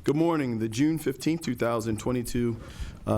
Good morning. The June 15, 2022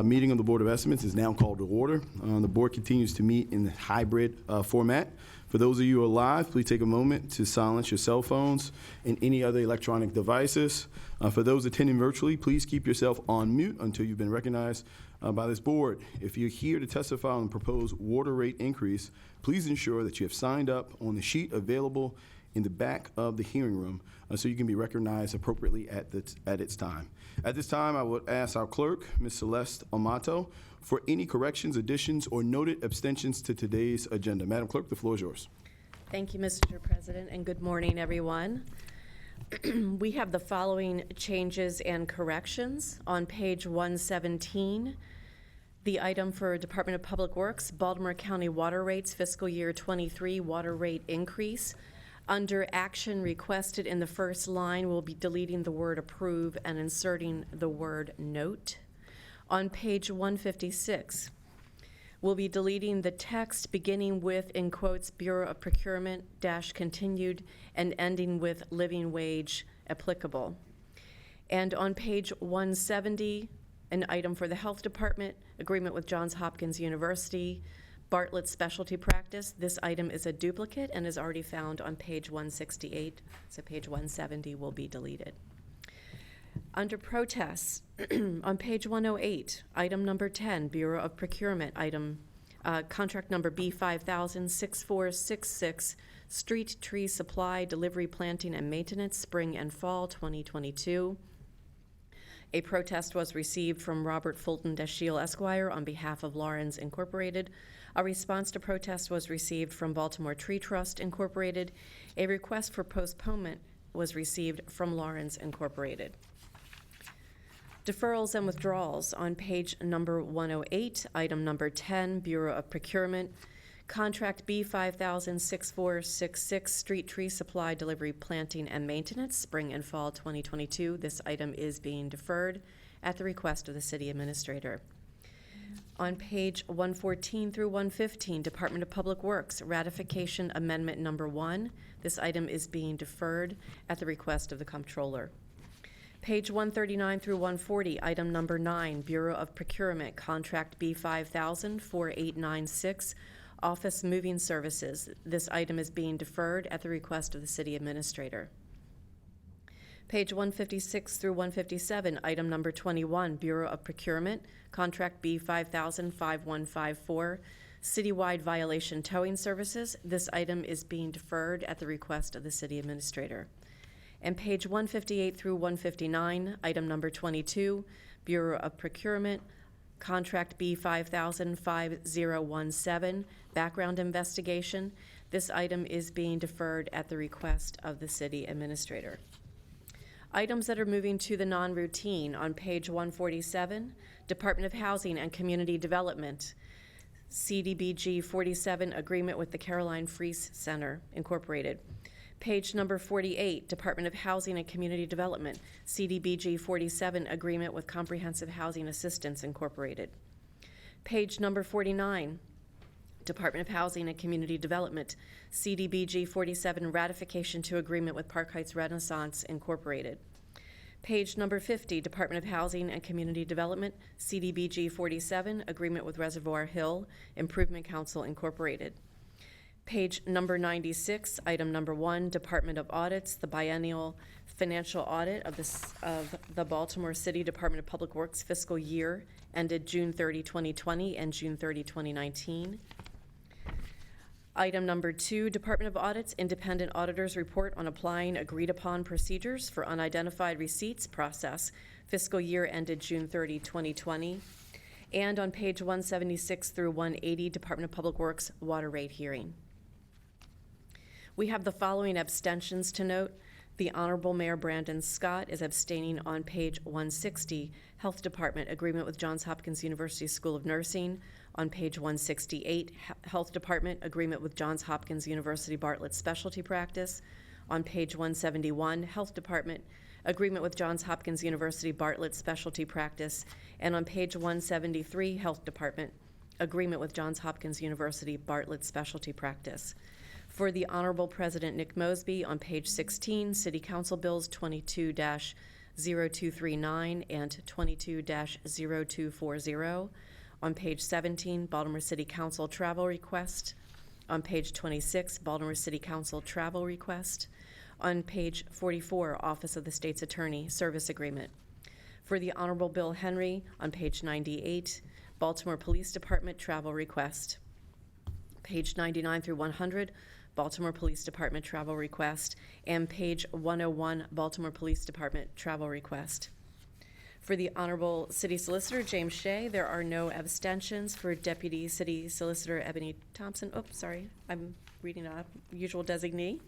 meeting of the Board of Estimates is now called to order. The board continues to meet in the hybrid format. For those of you who are live, please take a moment to silence your cell phones and any other electronic devices. For those attending virtually, please keep yourself on mute until you've been recognized by this board. If you're here to testify on the proposed water rate increase, please ensure that you have signed up on the sheet available in the back of the hearing room so you can be recognized appropriately at its time. At this time, I would ask our clerk, Ms. Celeste Amato, for any corrections, additions, or noted abstentions to today's agenda. Madam Clerk, the floor is yours. Thank you, Mr. President, and good morning, everyone. We have the following changes and corrections. On page 117, the item for Department of Public Works, Baltimore County water rates, fiscal year 23 water rate increase. Under action requested in the first line, we'll be deleting the word approve and inserting the word note. On page 156, we'll be deleting the text beginning with, in quotes, Bureau of Procurement dash continued and ending with living wage applicable. And on page 170, an item for the Health Department, agreement with Johns Hopkins University, Bartlett Specialty Practice. This item is a duplicate and is already found on page 168, so page 170 will be deleted. Under protests, on page 108, item number 10, Bureau of Procurement, item contract number B5000-6466, street tree supply, delivery, planting, and maintenance, spring and fall 2022. A protest was received from Robert Fulton Dashiell Esquire on behalf of Lawrence Incorporated. A response to protest was received from Baltimore Tree Trust Incorporated. A request for postponement was received from Lawrence Incorporated. Deferrals and withdrawals on page number 108, item number 10, Bureau of Procurement, contract B5000-6466, street tree supply, delivery, planting, and maintenance, spring and fall 2022. This item is being deferred at the request of the city administrator. On page 114 through 115, Department of Public Works, ratification amendment number 1. This item is being deferred at the request of the comptroller. Page 139 through 140, item number 9, Bureau of Procurement, contract B5000-4896, office moving services. This item is being deferred at the request of the city administrator. Page 156 through 157, item number 21, Bureau of Procurement, contract B5000-5154, citywide violation towing services. This item is being deferred at the request of the city administrator. And page 158 through 159, item number 22, Bureau of Procurement, contract B5000-5017, background investigation. This item is being deferred at the request of the city administrator. Items that are moving to the non-routine on page 147, Department of Housing and Community Development, CDBG 47, agreement with the Caroline Freese Center, Incorporated. Page number 48, Department of Housing and Community Development, CDBG 47, agreement with Comprehensive Housing Assistance, Incorporated. Page number 49, Department of Housing and Community Development, CDBG 47, ratification to agreement with Park Heights Renaissance, Incorporated. Page number 50, Department of Housing and Community Development, CDBG 47, agreement with Reservoir Hill Improvement Council, Incorporated. Page number 96, item number 1, Department of Audits, the Biennial Financial Audit of the Baltimore City Department of Public Works fiscal year ended June 30, 2020 and June 30, 2019. Item number 2, Department of Audits, Independent Auditor's Report on Applying Agreed-Upon Procedures for Unidentified Receipts Process, fiscal year ended June 30, 2020. And on page 176 through 180, Department of Public Works Water Rate Hearing. We have the following abstentions to note. The Honorable Mayor Brandon Scott is abstaining on page 160, Health Department, agreement with Johns Hopkins University School of Nursing. On page 168, Health Department, agreement with Johns Hopkins University Bartlett Specialty Practice. On page 171, Health Department, agreement with Johns Hopkins University Bartlett Specialty Practice. And on page 173, Health Department, agreement with Johns Hopkins University Bartlett Specialty Practice. For the Honorable President Nick Mosby, on page 16, City Council Bills 22-0 22-0239 and 22-0240. On page 17, Baltimore City Council travel request. On page 26, Baltimore City Council travel request. On page 44, Office of the State's Attorney service agreement. For the Honorable Bill Henry, on page 98, Baltimore Police Department travel request. Page 99 through 100, Baltimore Police Department travel request, and page 101, Baltimore Police Department travel request. For the Honorable City Solicitor, James Shea, there are no abstentions. For Deputy City Solicitor Ebony Thompson, I'm reading a usual designee.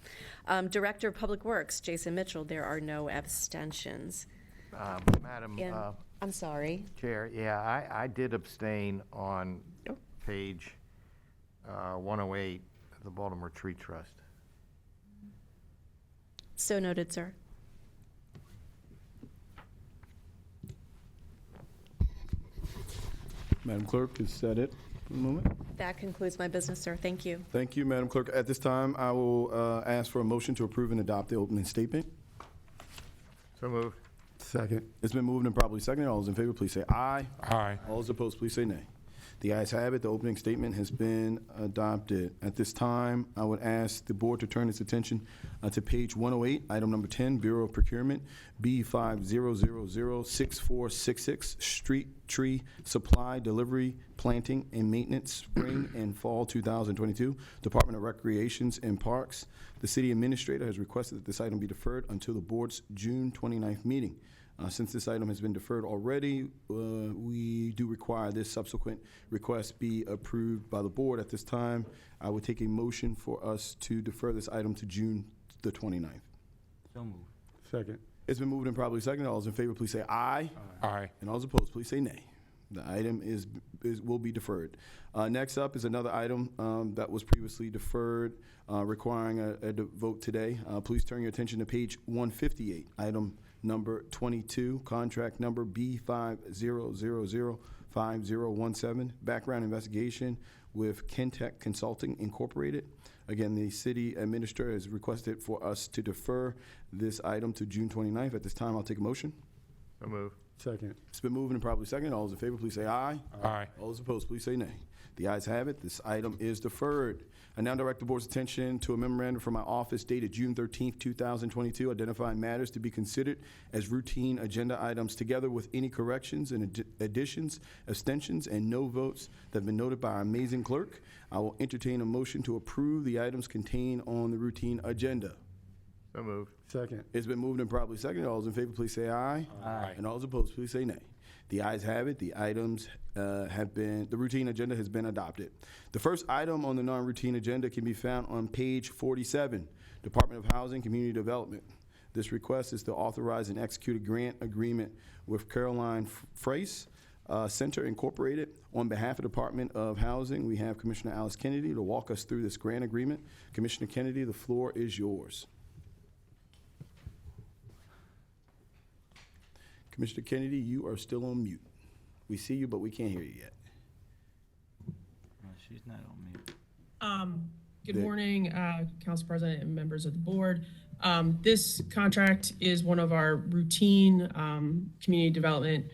Director of Public Works, Jason Mitchell, there are no abstentions. Madam And, I'm sorry. Chair, yeah, I did abstain on page 108, the Baltimore Tree Trust. So noted, sir. Madam Clerk, is that it for the moment? That concludes my business, sir. Thank you. Thank you, Madam Clerk. At this time, I will ask for a motion to approve and adopt the opening statement. So moved. Second. It's been moved and properly seconded. All those in favor, please say aye. Aye. All those opposed, please say nay. The ayes have it. The opening statement has been adopted. At this time, I would ask the board to turn its attention to page 108, item number 10, Bureau of Procurement, B50006466, Street Tree Supply, Delivery, Planting, and Maintenance, Spring and Fall 2022, Department of Recreations and Parks. The city administrator has requested that this item be deferred until the board's June 29th meeting. Since this item has been deferred already, we do require this subsequent request be approved by the board. At this time, I would take a motion for us to defer this item to June the 29th. So moved. Second. It's been moved and probably seconded. All those in favor, please say aye. Aye. And all those opposed, please say nay. The item will be deferred. Next up is another item that was previously deferred, requiring a vote today. Please turn your attention to page 158, item number 22, contract number B50005017, background investigation with Kentech Consulting Incorporated. Again, the city administrator has requested for us to defer this item to June 29th. At this time, I'll take a motion. So moved. Second. It's been moved and probably seconded. All those in favor, please say aye. Aye. All those opposed, please say nay. The ayes have it. This item is deferred. I now direct the board's attention to a memorandum from my office dated June 13th, 2022, identifying matters to be considered as routine agenda items together with any corrections and additions, abstentions, and no votes that have been noted by our amazing clerk. I will entertain a motion to approve the items contained on the routine agenda. So moved. Second. It's been moved and properly seconded. All those in favor, please say aye. Aye. And all those opposed, please say nay. The ayes have it. The items the routine agenda has been adopted. The first item on the non-routine agenda can be found on page 47, Department of Housing, Community Development. This request is to authorize and execute a grant agreement with Caroline Frace Center Incorporated. On behalf of the Department of Housing, we have Commissioner Alice Kennedy to walk us through this grant agreement. Commissioner Kennedy, the floor is yours. Commissioner Kennedy, you are still on mute. We see you, but we can't hear you yet. No, she's not on mute. Good Dick. morning, Council President and members of the board. This contract is one of our routine community development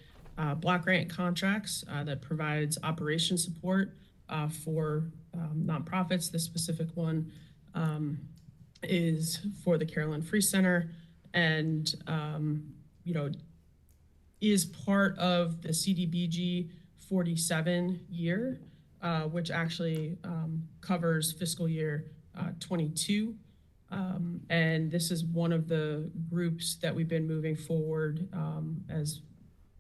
block grant contracts that provides operation support for nonprofits. This specific one is for the Caroline Free Center, and is part of the CDBG 47 year, which actually covers fiscal year 22. And this is one of the groups that we've been moving forward as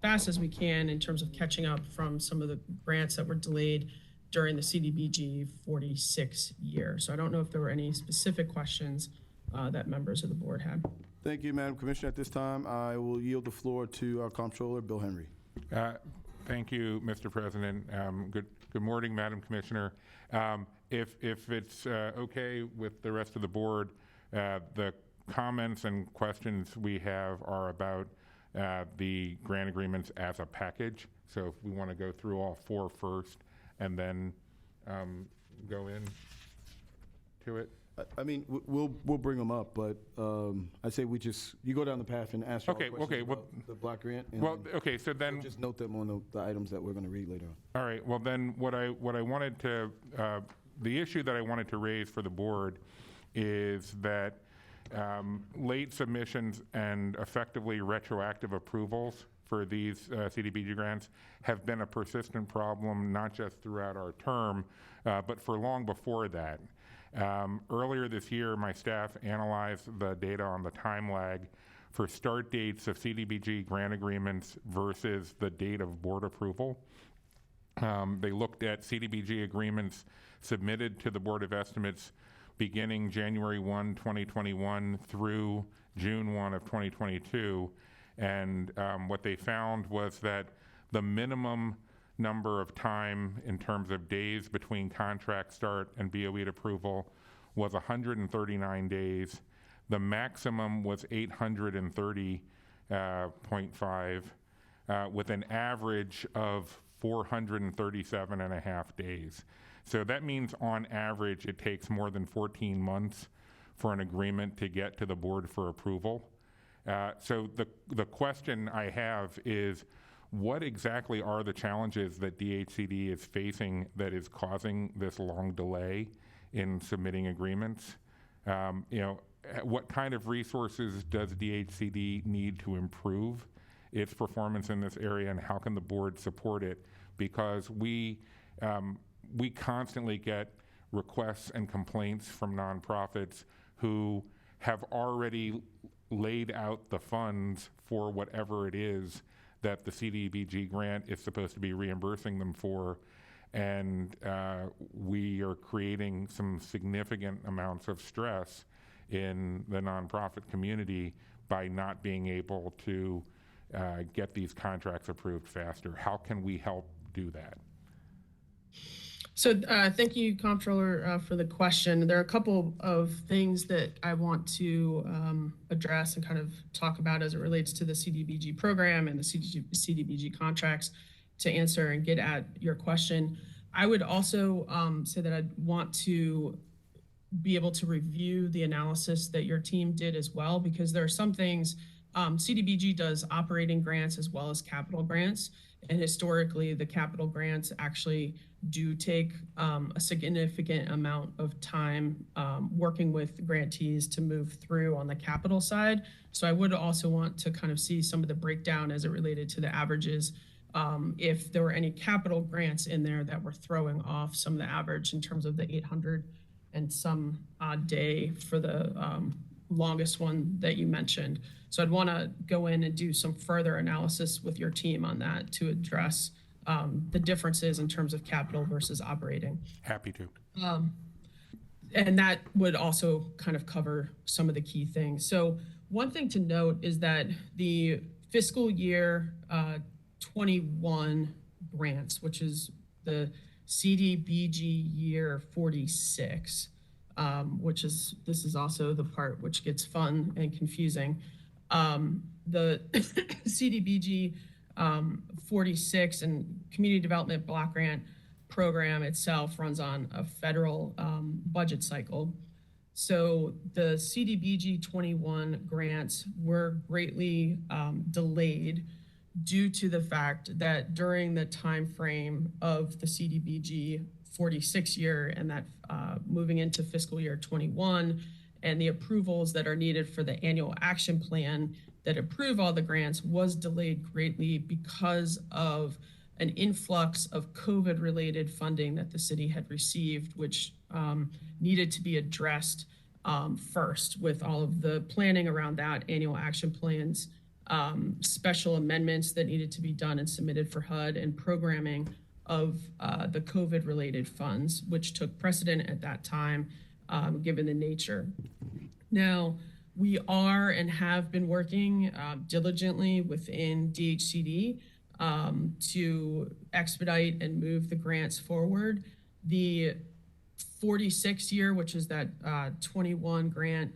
fast as we can in terms of catching up from some of the grants that were delayed during the CDBG 46 year. So I don't know if there were any specific questions that members of the board had. Thank you, Madam Commissioner. At this time, I will yield the floor to our Comptroller, Bill Henry. Thank you, Mr. President. Good morning, Madam Commissioner. If it's okay with the rest of the board, the comments and questions we have are about the grant agreements as a package. So if we want to go through all four first and then go in to it. I mean, we'll bring them up, but I say you go down the path and ask all the Okay, questions okay, well- about the block grant. And Well, okay, so then, we'll just note them on the items that we're going to read later on. all right, well then, what I wanted to, the issue that I wanted to raise for the board is that late submissions and effectively retroactive approvals for these CDBG grants have been a persistent problem, not just throughout our term, but for long before that. Earlier this year, my staff analyzed the data on the time lag for start dates of CDBG grant agreements versus the date of board approval. They looked at CDBG agreements submitted to the Board of Estimates beginning January 1, 2021 through June 1 of 2022. And what they found was that the minimum number of time in terms of days between contract start and BOE approval was 139 days. The maximum was 830.5 with an average of 437 and a half days. So that means on average it takes more than 14 months for an agreement to get to the board for approval. So the question I have is, what exactly are the challenges that DHCD is facing that is causing this long delay in submitting agreements? What kind of resources does DHCD need to improve its performance in this area, and how can the board support it? Because we constantly get requests and complaints from nonprofits who have already laid out the funds for whatever it is that the CDBG grant is supposed to be reimbursing them for, and we are creating some significant amounts of stress in the nonprofit community by not being able to get these contracts approved faster. How can we help do that? So thank you, Comptroller, for the question. There are a couple of things that I want to address and kind of talk about as it relates to the CDBG program and the CDBG contracts to answer and get at your question. I would also say that I'd want to be able to review the analysis that your team did as well, because there are some things, CDBG does operating grants as well as capital grants. And historically, the capital grants actually do take a significant amount of time working with grantees to move through on the capital side. So I would also want to kind of see some of the breakdown as it related to the averages, if there were any capital grants in there that were throwing off some of the average in terms of the 800 and some odd day for the longest one that you mentioned. So I'd want to go in and do some further analysis with your team on that to address the differences in terms of capital versus operating. Happy to. And that would also kind of cover some of the key things. So one thing to note is that the fiscal year 21 grants, which is the CDBG year 46, this is also the part which gets fun and confusing. The CDBG 46 and Community Development Block Grant program itself runs on a federal budget cycle. So the CDBG 21 grants were greatly delayed due to the fact that during the time frame of the CDBG 46 year and that moving into fiscal year 21 and the approvals that are needed for the annual action plan that approve all the grants was delayed greatly because of an influx of COVID-related funding that the city had received, which needed to be addressed first with all of the planning around that, annual action plans, special amendments that needed to be done and submitted for HUD, and programming of the COVID-related funds, which took precedent at that time, given the nature. Now, we are and have been working diligently within DHCD to expedite and move the grants forward. The 46 year, which is that 21 grant,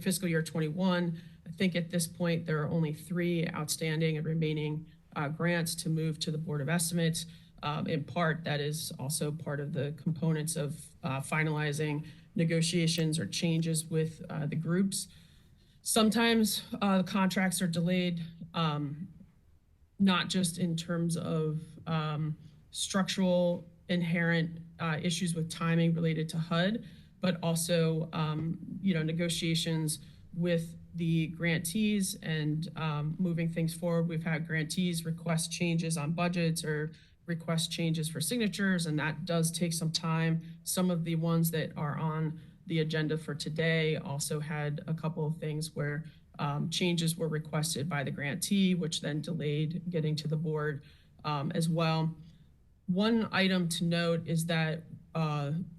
fiscal year 21, I think at this point there are only 3 outstanding and remaining grants to move to the Board of Estimates. In part, that is also part of the components of finalizing negotiations or changes with the groups. Sometimes the contracts are delayed, not just in terms of structural inherent issues with timing related to HUD, but also negotiations with the grantees and moving things forward. We've had grantees request changes on budgets or request changes for signatures, and that does take some time. Some of the ones that are on the agenda for today also had a couple of things where changes were requested by the grantee, which then delayed getting to the board as well. One item to note is that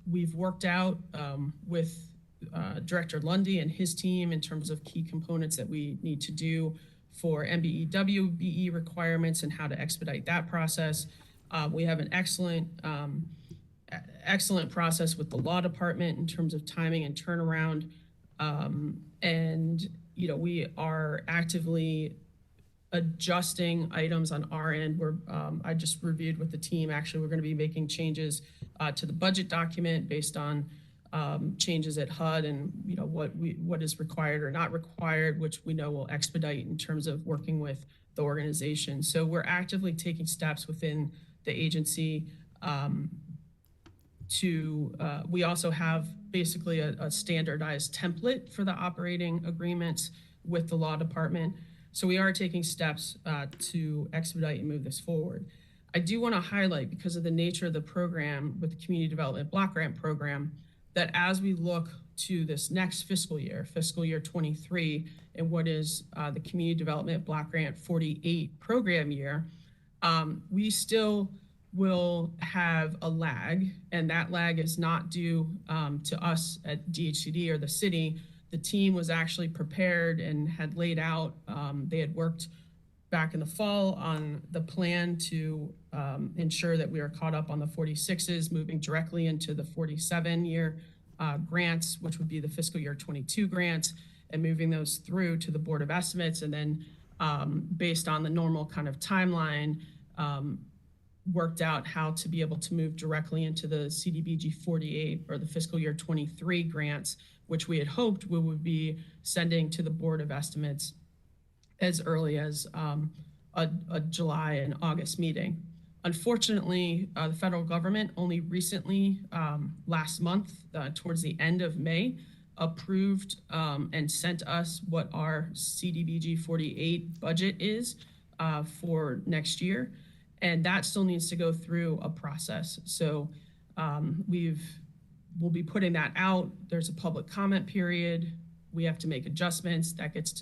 we've worked out with Director Lundy and his team in terms of key components that we need to do for MBE, WBE requirements and how to expedite that process. We have an excellent process with the law department in terms of timing and turnaround. And we are actively adjusting items on our end. I just reviewed with the team. Actually, we're going to be making changes to the budget document based on changes at HUD and what is required or not required, which we know will expedite in terms of working with the organization. So we're actively taking steps within the agency we also have basically a standardized template for the operating agreements with the law department. So we are taking steps to expedite and move this forward. I do want to highlight, because of the nature of the program with the Community Development Block Grant Program, that as we look to this next fiscal year 23, and what is the Community Development Block Grant 48 program year, we still will have a lag, and that lag is not due to us at DHCD or the city. The team was actually prepared and had laid out, they had worked back in the fall on the plan to ensure that we are caught up on the 46s, moving directly into the 47-year grants, which would be the fiscal year 22 grants, and moving those through to the Board of Estimates. And then based on the normal kind of timeline, worked out how to be able to move directly into the CDBG 48 or the fiscal year 23 grants, which we had hoped we would be sending to the Board of Estimates as early as a July and August meeting. Unfortunately, the federal government only recently, last month, towards the end of May, approved and sent us what our CDBG 48 budget is for next year. And that still needs to go through a process. So we'll be putting that out. There's a public comment period. We have to make adjustments. That gets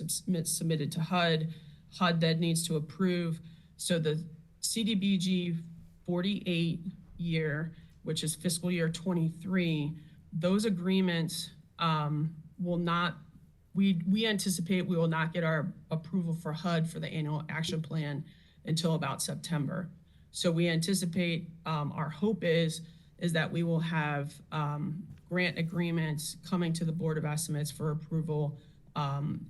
submitted to HUD. HUD then needs to approve. So the CDBG 48 year, which is fiscal year 23, those agreements will not, we anticipate we will not get our approval for HUD for the annual action plan until about September. So we anticipate, our hope is that we will have grant agreements coming to the Board of Estimates for approval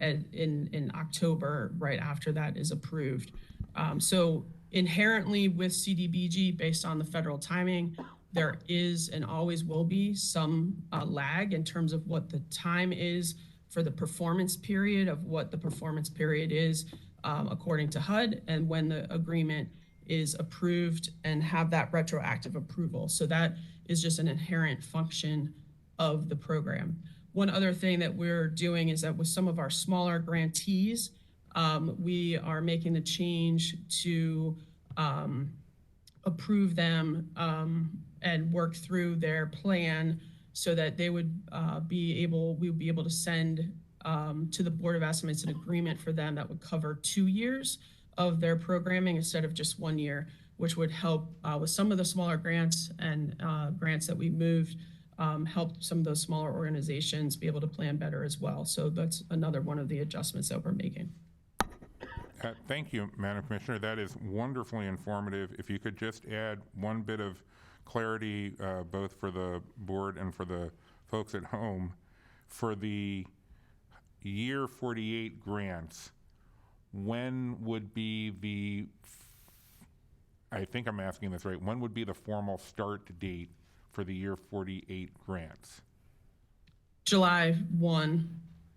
in October, right after that is approved. So inherently with CDBG, based on the federal timing, there is and always will be some lag in terms of what the time is for the performance period of what the performance period is according to HUD, and when the agreement is approved and have that retroactive approval. So that is just an inherent function of the program. One other thing that we're doing is that with some of our smaller grantees, we are making the change to approve them and work through their plan so that they would we would be able to send to the Board of Estimates an agreement for them that would cover 2 years of their programming instead of just 1 year, which would help with some of the smaller grants and grants that we moved, help some of those smaller organizations be able to plan better as well. So that's another one of the adjustments that we're making. Thank you, Madam Commissioner. That is wonderfully informative. If you could just add one bit of clarity, both for the board and for the folks at home, for the year 48 grants, when would be the, I think I'm asking this right, when would be the formal start date for the year 48 grants? July 1,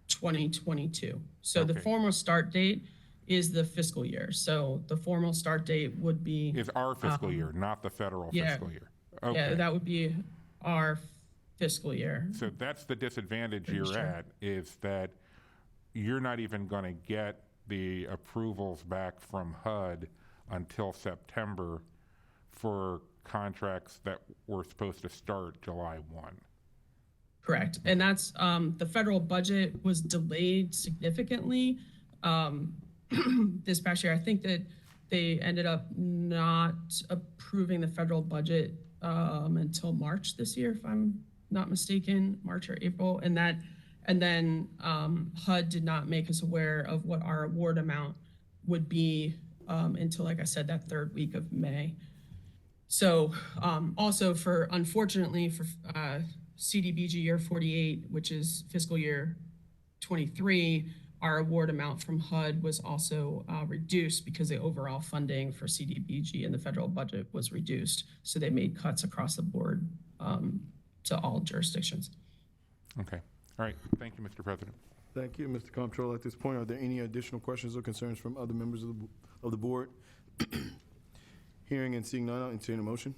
2022. So the Okay. formal start date is the fiscal year. So the formal start date would be, Is our fiscal year, not the federal yeah. fiscal year? yeah, Okay. that would be our fiscal year. So that's the disadvantage Pretty you're sure. at, is that you're not even going to get the approvals back from HUD until September for contracts that were supposed to start July 1. Correct. And that's, the federal budget was delayed significantly this past year. I think that they ended up not approving the federal budget until March this year, if I'm not mistaken, March or April. And then HUD did not make us aware of what our award amount would be until, like I said, that third week of May. So also unfortunately for CDBG year 48, which is fiscal year 23, our award amount from HUD was also reduced because the overall funding for CDBG in the federal budget was reduced. So they made cuts across the board to all jurisdictions. Okay. All right. Thank you, Mr. President. Thank you, Mr. Comptroller. At this point, are there any additional questions or concerns from other members of the board? Hearing and seeing none, I'll entertain a motion.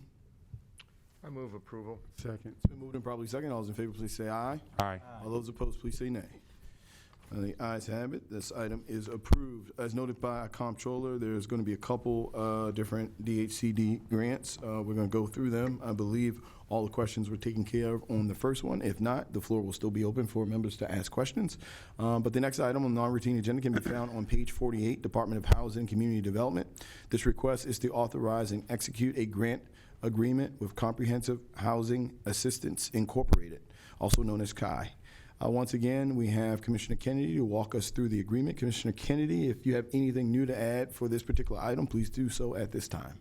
I move approval. Second. It's been moved and probably second. All those in favor, please say aye. Aye. All those opposed, please say nay. The ayes have it. This item is approved. As noted by our comptroller, there's going to be a couple different DHCD grants. We're going to go through them. I believe all the questions were taken care of on the first one. If not, the floor will still be open for members to ask questions. But the next item on the non-routine agenda can be found on page 48, Department of Housing and Community Development. This request is to authorize and execute a grant agreement with Comprehensive Housing Assistance Incorporated, also known as CHI. Once again, we have Commissioner Kennedy to walk us through the agreement. Commissioner Kennedy, if you have anything new to add for this particular item, please do so at this time.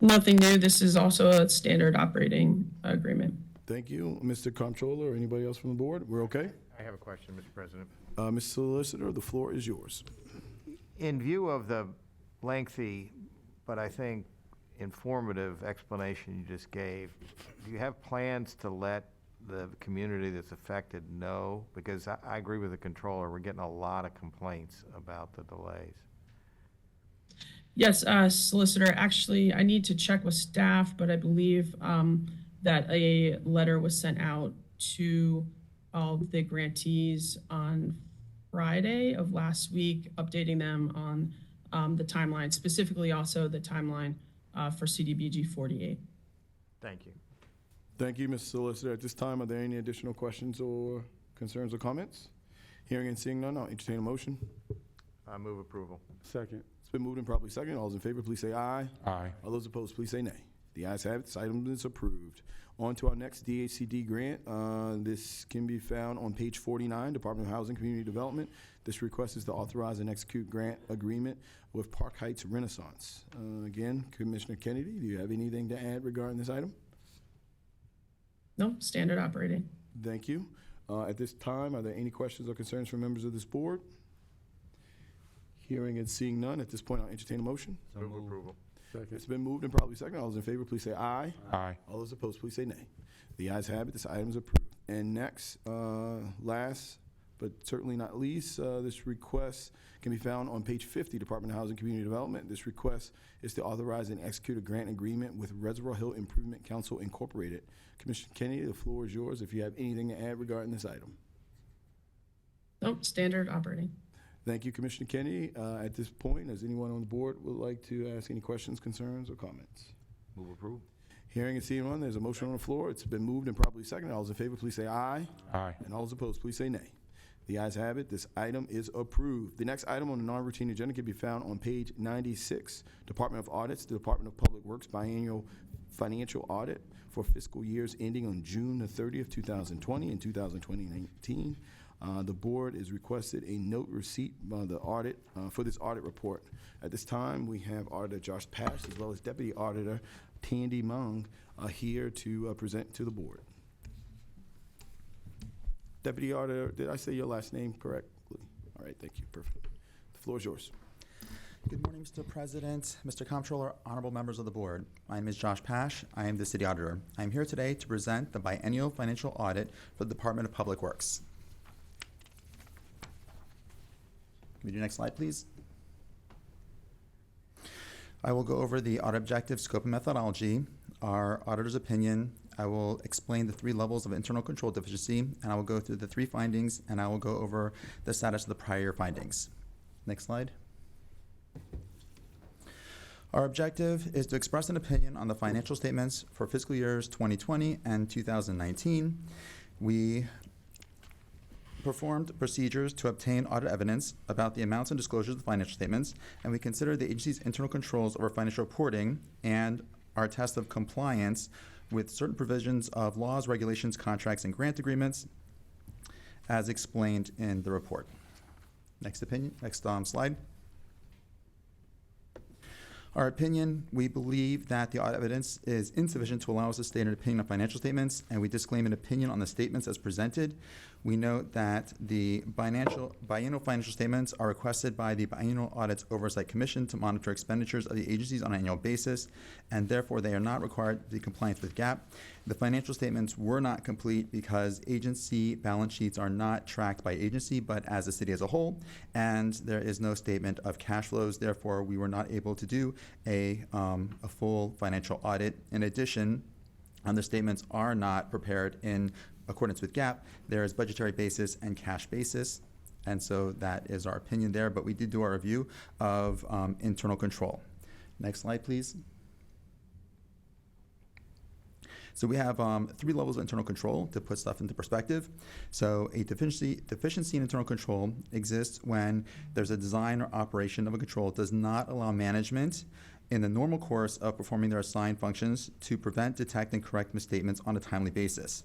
Nothing new. This is also a standard operating agreement. Thank you. Mr. Comptroller or anybody else from the board? We're okay? I have a question, Mr. President. Mr. Solicitor, the floor is yours. In view of the lengthy, but I think informative explanation you just gave, do you have plans to let the community that's affected know? Because I agree with the controller, we're getting a lot of complaints about the delays. Yes, Solicitor, actually, I need to check with staff, but I believe that a letter was sent out to all of the grantees on Friday of last week, updating them on the timeline, specifically also the timeline for CDBG 48. Thank you. Thank you, Mr. Solicitor. At this time, are there any additional questions or concerns or comments? Hearing and seeing none, I'll entertain a motion. I move approval. Second. It's been moved and probably second. All those in favor, please say aye. Aye. All those opposed, please say nay. The ayes have it. This item is approved. On to our next DHCD grant. This can be found on page 49, Department of Housing and Community Development. This request is to authorize and execute grant agreement with Park Heights Renaissance. Again, Commissioner Kennedy, do you have anything to add regarding this item? No, standard operating. Thank you. At this time, are there any questions or concerns from members of this board? Hearing and seeing none, at this point, I'll entertain a motion. Move approval. It's been moved and probably second. All those in favor, please say aye. Aye. All those opposed, please say nay. The ayes have it. This item is approved. And next, last but certainly not least, this request can be found on page 50, Department of Housing and Community Development. This request is to authorize and execute a grant agreement with Reservoir Hill Improvement Council Incorporated. Commissioner Kennedy, the floor is yours if you have anything to add regarding this item. Nope, standard operating. Thank you, Commissioner Kennedy. At this point, does anyone on the board would like to ask any questions, concerns, or comments? Move approval. Hearing and seeing none, there's a motion on the floor. It's been moved and probably seconded. All those in favor, please say aye. Aye. And all those opposed, please say nay. The ayes have it. This item is approved. The next item on the non-routine agenda can be found on page 96, Department of Audits, the Department of Public Works Biennial Financial Audit for fiscal years ending on June the 30th, 2020 and 2019. The board is requested a note receipt by the audit for this audit report. At this time, we have Auditor Josh Pash as well as Deputy Auditor Tandy Mung here to present to the board. Deputy Auditor, did I say your last name correctly? All right, thank you. Perfect. The floor is yours. Good morning, Mr. President, Mr. Comptroller, honorable members of the board. My name is Josh Pash. I am the city auditor. I am here today to present the biennial financial audit for the Department of Public Works. Can we do next slide, please? I will go over the audit objective, scope, and methodology, our auditor's opinion. I will explain the 3 levels of internal control deficiency, and I will go through the 3 findings, and I will go over the status of the prior findings. Next slide. Our objective is to express an opinion on the financial statements for fiscal years 2020 and 2019. We performed procedures to obtain audit evidence about the amounts and disclosures of the financial statements, and we considered the agency's internal controls over financial reporting and our test of compliance with certain provisions of laws, regulations, contracts, and grant agreements as explained in the report. Next slide. Our opinion, we believe that the audit evidence is insufficient to allow us to state an opinion on financial statements, and we disclaim an opinion on the statements as presented. We note that the biennial financial statements are requested by the Biennial Audits Oversight Commission to monitor expenditures of the agencies on an annual basis, and therefore they are not required to be compliant with GAAP. The financial statements were not complete because agency balance sheets are not tracked by agency, but as a city as a whole, and there is no statement of cash flows. Therefore, we were not able to do a full financial audit. In addition, the statements are not prepared in accordance with GAAP. There is budgetary basis and cash basis, and so that is our opinion there, but we did do our review of internal control. Next slide, please. So we have 3 levels of internal control to put stuff into perspective. So a deficiency in internal control exists when there's a design or operation of a control that does not allow management in the normal course of performing their assigned functions to prevent, detect, and correct misstatements on a timely basis.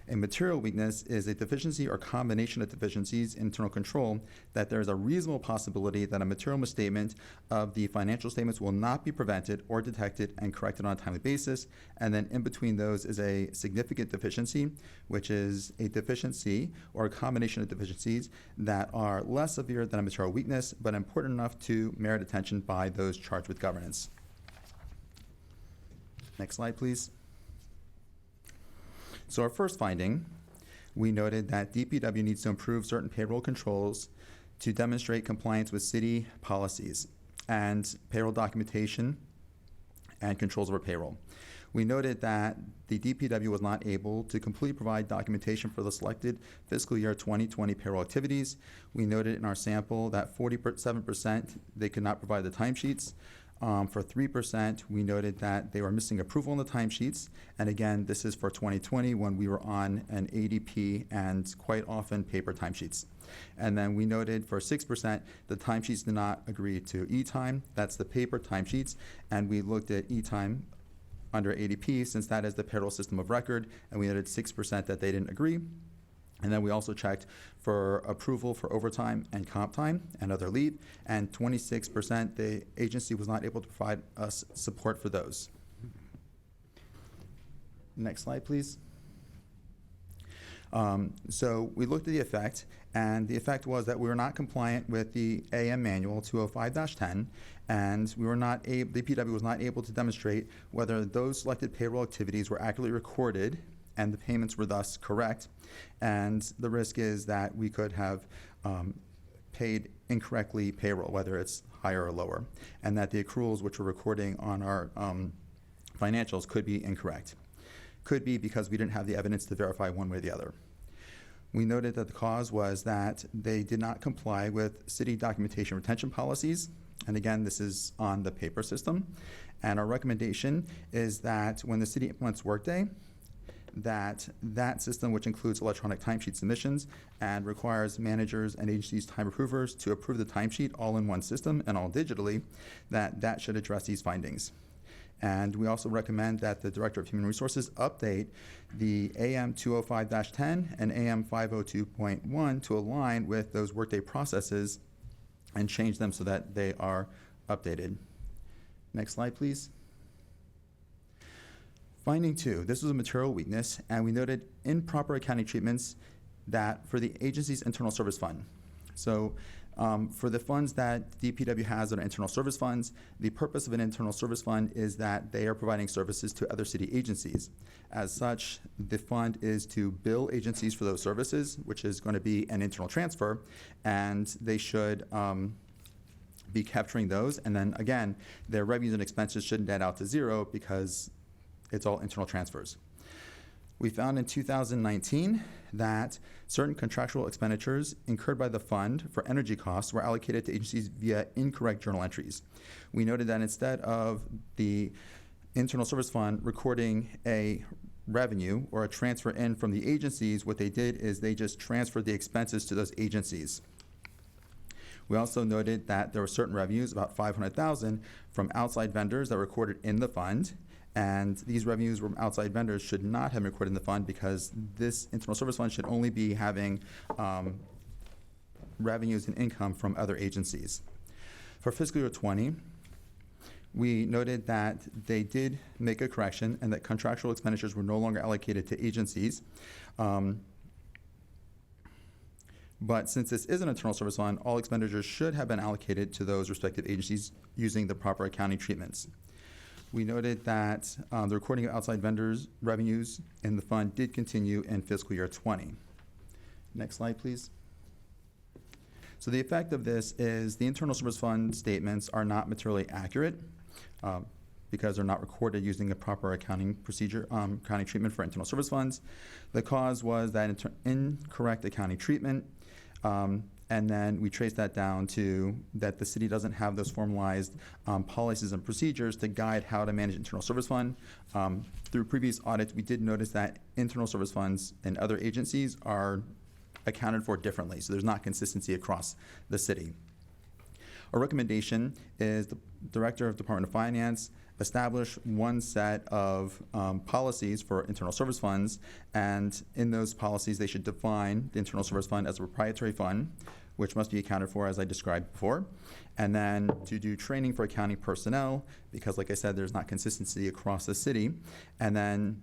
A material weakness is a deficiency or combination of deficiencies in internal control that there is a reasonable possibility that a material misstatement of the financial statements will not be prevented or detected and corrected on a timely basis. And then in between those is a significant deficiency, which is a deficiency or a combination of deficiencies that are less severe than a material weakness, but important enough to merit attention by those charged with governance. Next slide, please. So our first finding, we noted that DPW needs to improve certain payroll controls to demonstrate compliance with city policies and payroll documentation and controls over payroll. We noted that the DPW was not able to completely provide documentation for the selected fiscal year 2020 payroll activities. We noted in our sample that 47% they could not provide the timesheets. For 3%, we noted that they were missing approval on the timesheets. And again, this is for 2020 when we were on an ADP and quite often paper timesheets. And then we noted for 6%, the timesheets did not agree to e-time. That's the paper timesheets. And we looked at e-time under ADP since that is the payroll system of record. And we noted 6% that they didn't agree. And then we also checked for approval for overtime and comp time and other leave, and 26% the agency was not able to provide us support for those. Next slide, please. So we looked at the effect, and the effect was that we were not compliant with the AM manual 205-10, and we were not able, the DPW was not able to demonstrate whether those selected payroll activities were accurately recorded and the payments were thus correct. And the risk is that we could have paid incorrectly payroll, whether it's higher or lower, and that the accruals which we're recording on our financials could be incorrect. Could be because we didn't have the evidence to verify one way or the other. We noted that the cause was that they did not comply with city documentation retention policies, and again, this is on the paper system. And our recommendation is that when the city implements Workday, that system, which includes electronic timesheet submissions and requires managers and agencies' time approvers to approve the timesheet all in one system and all digitally, that should address these findings. And we also recommend that the Director of Human Resources update the AM 205-10 and AM 502.1 to align with those Workday processes and change them so that they are updated. Next slide, please. Finding 2, this was a material weakness, and we noted improper accounting treatments that for the agency's internal service fund. So for the funds that DPW has that are internal service funds, the purpose of an internal service fund is that they are providing services to other city agencies. As such, the fund is to bill agencies for those services, which is going to be an internal transfer, and they should be capturing those. And then again, their revenues and expenses shouldn't net out to zero because it's all internal transfers. We found in 2019 that certain contractual expenditures incurred by the fund for energy costs were allocated to agencies via incorrect journal entries. We noted that instead of the internal service fund recording a revenue or a transfer in from the agencies, what they did is they just transferred the expenses to those agencies. We also noted that there were certain revenues, about $500,000, from outside vendors that were recorded in the fund. And these revenues from outside vendors should not have been recorded in the fund because this internal service fund should only be having revenues and income from other agencies. For fiscal year 20, we noted that they did make a correction and that contractual expenditures were no longer allocated to agencies. But since this is an internal service fund, all expenditures should have been allocated to those respective agencies using the proper accounting treatments. We noted that the recording of outside vendors' revenues in the fund did continue in fiscal year 20. Next slide, please. So the effect of this is the internal service fund statements are not materially accurate because they're not recorded using a proper accounting procedure, accounting treatment for internal service funds. The cause was that incorrect accounting treatment. And then we trace that down to that the city doesn't have those formalized policies and procedures to guide how to manage internal service fund. Through previous audits, we did notice that internal service funds and other agencies are accounted for differently, so there's not consistency across the city. Our recommendation is the Director of Department of Finance establish one set of policies for internal service funds, and in those policies they should define the internal service fund as a proprietary fund, which must be accounted for as I described before, and then to do training for accounting personnel, because like I said, there's not consistency across the city, and then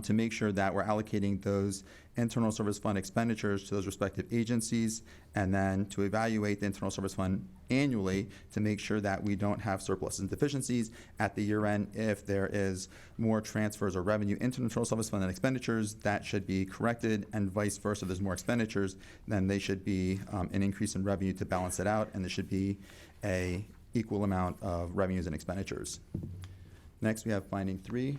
to make sure that we're allocating those internal service fund expenditures to those respective agencies, and then to evaluate the internal service fund annually to make sure that we don't have surpluses and deficiencies at the year end. If there is more transfers or revenue into the internal service fund than expenditures, that should be corrected, and vice versa. If there's more expenditures, then they should be an increase in revenue to balance it out, and there should be a equal amount of revenues and expenditures. Next, we have finding 3.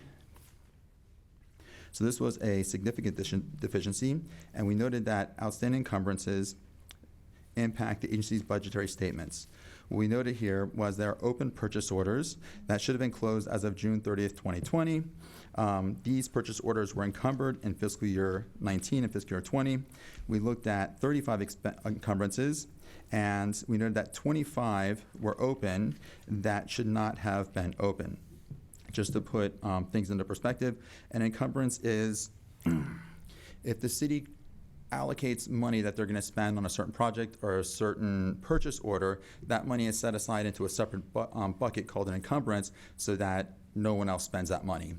So this was a significant deficiency, and we noted that outstanding encumbrances impact the agency's budgetary statements. What we noted here was there are open purchase orders that should have been closed as of June 30th, 2020. These purchase orders were encumbered in fiscal year 19 and fiscal year 20. We looked at 35 encumbrances, and we noted that 25 were open that should not have been open. Just to put things into perspective, an encumbrance is if the city allocates money that they're going to spend on a certain project or a certain purchase order, that money is set aside into a separate bucket called an encumbrance so that no one else spends that money.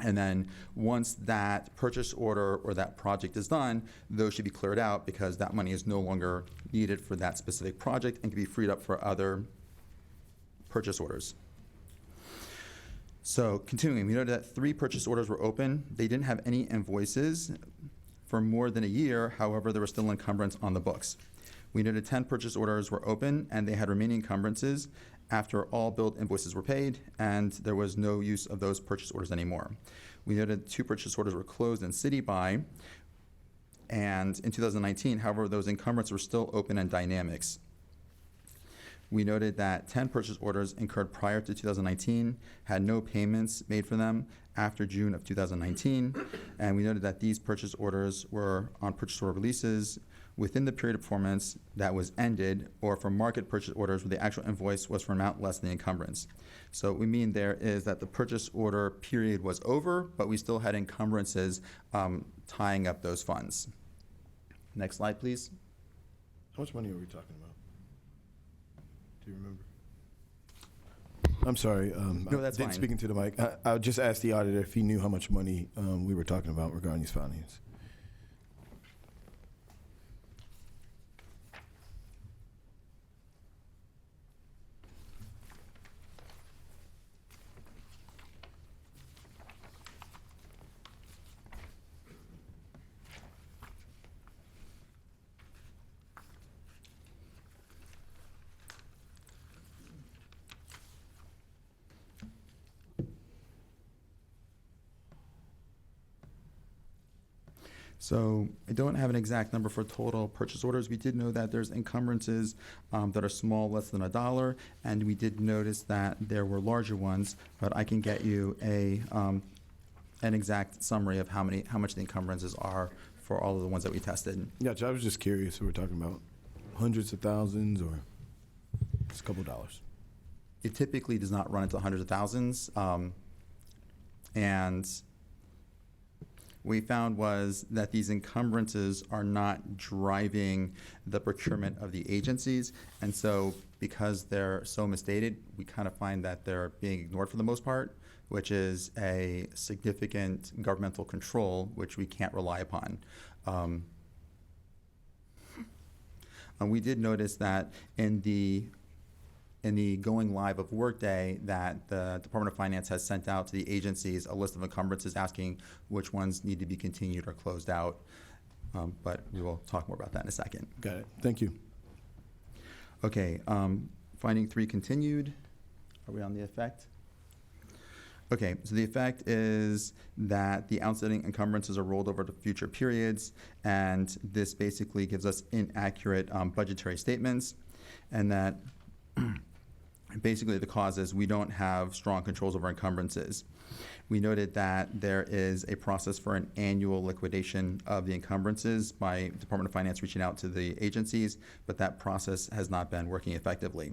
And then once that purchase order or that project is done, those should be cleared out because that money is no longer needed for that specific project and can be freed up for other purchase orders. So continuing, we noted that 3 purchase orders were open. They didn't have any invoices for more than a year. However, there was still encumbrance on the books. We noted 10 purchase orders were open and they had remaining encumbrances after all billed invoices were paid, and there was no use of those purchase orders anymore. We noted 2 purchase orders were closed in city buy, and in 2019, however, those encumbrances were still open in Dynamics. We noted that 10 purchase orders incurred prior to 2019 had no payments made for them after June of 2019, and we noted that these purchase orders were on purchase order releases within the period of performance that was ended, or for market purchase orders where the actual invoice was for an amount less than the encumbrance. So what we mean there is that the purchase order period was over, but we still had encumbrances tying up those funds. Next slide, please. How much money are we talking about? Do you remember? I'm sorry. No, that's fine. Speaking to the mic. I'll just ask the auditor if he knew how much money we were talking about regarding these findings. So I don't have an exact number for total purchase orders. We did know that there's encumbrances that are small, less than $1, and we did notice that there were larger ones, but I can get you an exact summary of how much the encumbrances are for all of the ones that we tested. Gotcha. I was just curious if we're talking about hundreds of thousands or just a couple of dollars. It typically does not run into hundreds of thousands, and what we found was that these encumbrances are not driving the procurement of the agencies, and so because they're so misstated, we kind of find that they're being ignored for the most part, which is a significant governmental control which we can't rely upon. And we did notice that in the going live of Workday, that the Department of Finance has sent out to the agencies a list of encumbrances asking which ones need to be continued or closed out. But we will talk more about that in a second. Got it. Thank you. Okay, finding 3 continued. Are we on the effect? Okay, so the effect is that the outstanding encumbrances are rolled over to future periods, and this basically gives us inaccurate budgetary statements, and that basically the cause is we don't have strong controls over encumbrances. We noted that there is a process for an annual liquidation of the encumbrances by Department of Finance reaching out to the agencies, but that process has not been working effectively.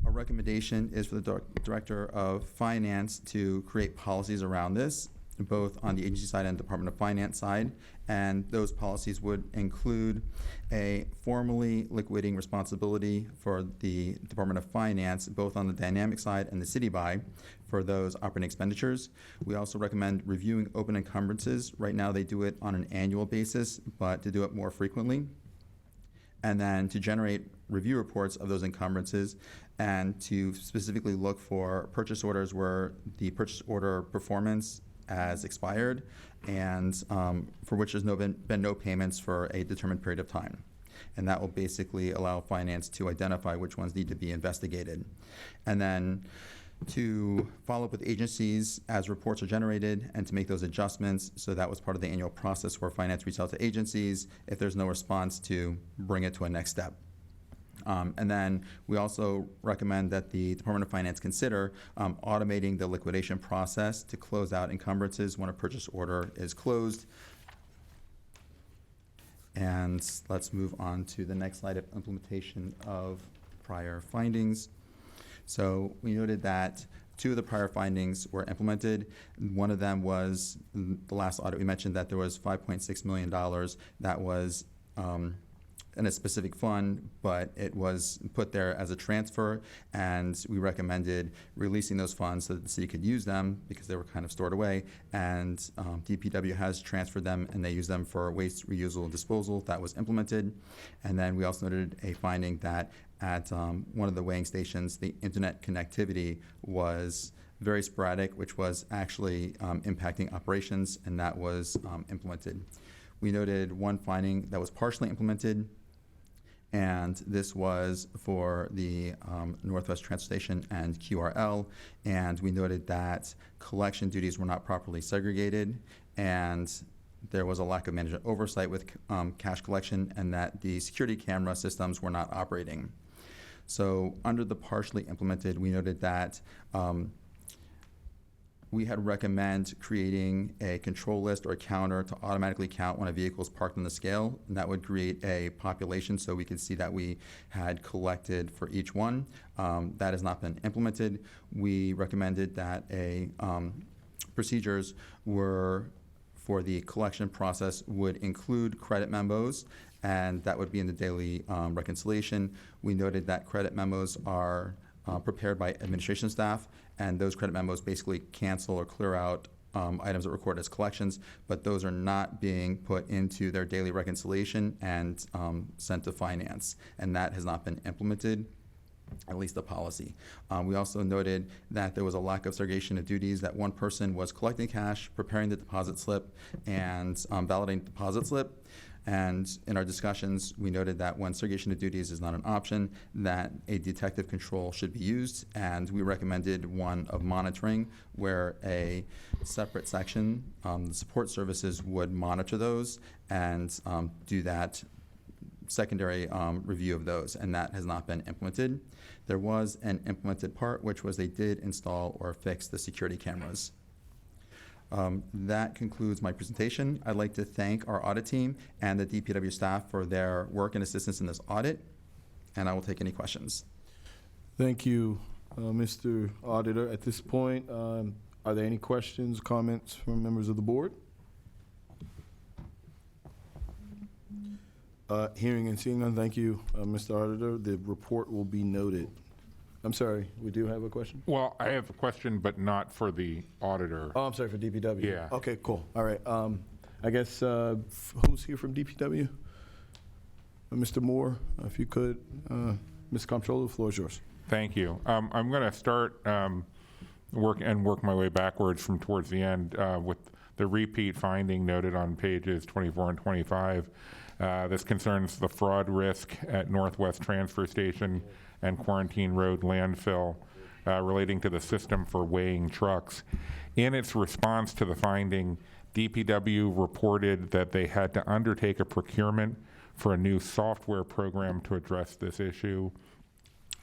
A recommendation is for the Director of Finance to create policies around this, both on the agency side and Department of Finance side, and those policies would include a formally liquidating responsibility for the Department of Finance, both on the dynamic side and the city buy, for those operating expenditures. We also recommend reviewing open encumbrances. Right now they do it on an annual basis, but to do it more frequently. And then to generate review reports of those encumbrances and to specifically look for purchase orders where the purchase order performance has expired and for which there's been no payments for a determined period of time. And that will basically allow finance to identify which ones need to be investigated. And then to follow up with agencies as reports are generated and to make those adjustments. So that was part of the annual process where finance reaches out to agencies. If there's no response, to bring it to a next step. And then we also recommend that the Department of Finance consider automating the liquidation process to close out encumbrances when a purchase order is closed. And let's move on to the next slide of implementation of prior findings. So we noted that 2 of the prior findings were implemented. One of them was the last audit. We mentioned that there was $5.6 million that was in a specific fund, but it was put there as a transfer, and we recommended releasing those funds so that the city could use them because they were kind of stored away, and DPW has transferred them and they use them for waste reusal and disposal. That was implemented. And then we also noted a finding that at one of the weighing stations, the internet connectivity was very sporadic, which was actually impacting operations, and that was implemented. We noted one finding that was partially implemented, and this was for the Northwest Transfer Station and QRL, and we noted that collection duties were not properly segregated, and there was a lack of management oversight with cash collection, and that the security camera systems were not operating. So under the partially implemented, we noted that we had recommend creating a control list or a counter to automatically count when a vehicle is parked on the scale, and that would create a population so we could see that we had collected for each one. That has not been implemented. We recommended that procedures were for the collection process would include credit memos, and that would be in the daily reconciliation. We noted that credit memos are prepared by administration staff, and those credit memos basically cancel or clear out items that record as collections, but those are not being put into their daily reconciliation and sent to finance, and that has not been implemented, at least the policy. We also noted that there was a lack of segregation of duties, that one person was collecting cash, preparing the deposit slip, and validating the deposit slip. And in our discussions, we noted that when segregation of duties is not an option, that a detective control should be used, and we recommended one of monitoring, where a separate section, the support services would monitor those and do that secondary review of those, and that has not been implemented. There was an implemented part, which was they did install or fix the security cameras. That concludes my presentation. I'd like to thank our audit team and the DPW staff for their work and assistance in this audit, and I will take any questions. Thank you, Mr. Auditor. At this point, are there any questions, comments from members of the board? Hearing and seeing none, thank you, Mr. Auditor. The report will be noted. I'm sorry, we do have a question? Well, I have a question, but not for the auditor. Oh, I'm sorry, for DPW? Yeah. Okay, cool. All right. I guess, who's here from DPW? Mr. Moore, if you could. Ms. Comptroller, the floor is yours. Thank you. I'm going to start work my way backwards from towards the end with the repeat finding noted on pages 24 and 25. This concerns the fraud risk at Northwest Transfer Station and Quarantine Road landfill relating to the system for weighing trucks. In its response to the finding, DPW reported that they had to undertake a procurement for a new software program to address this issue.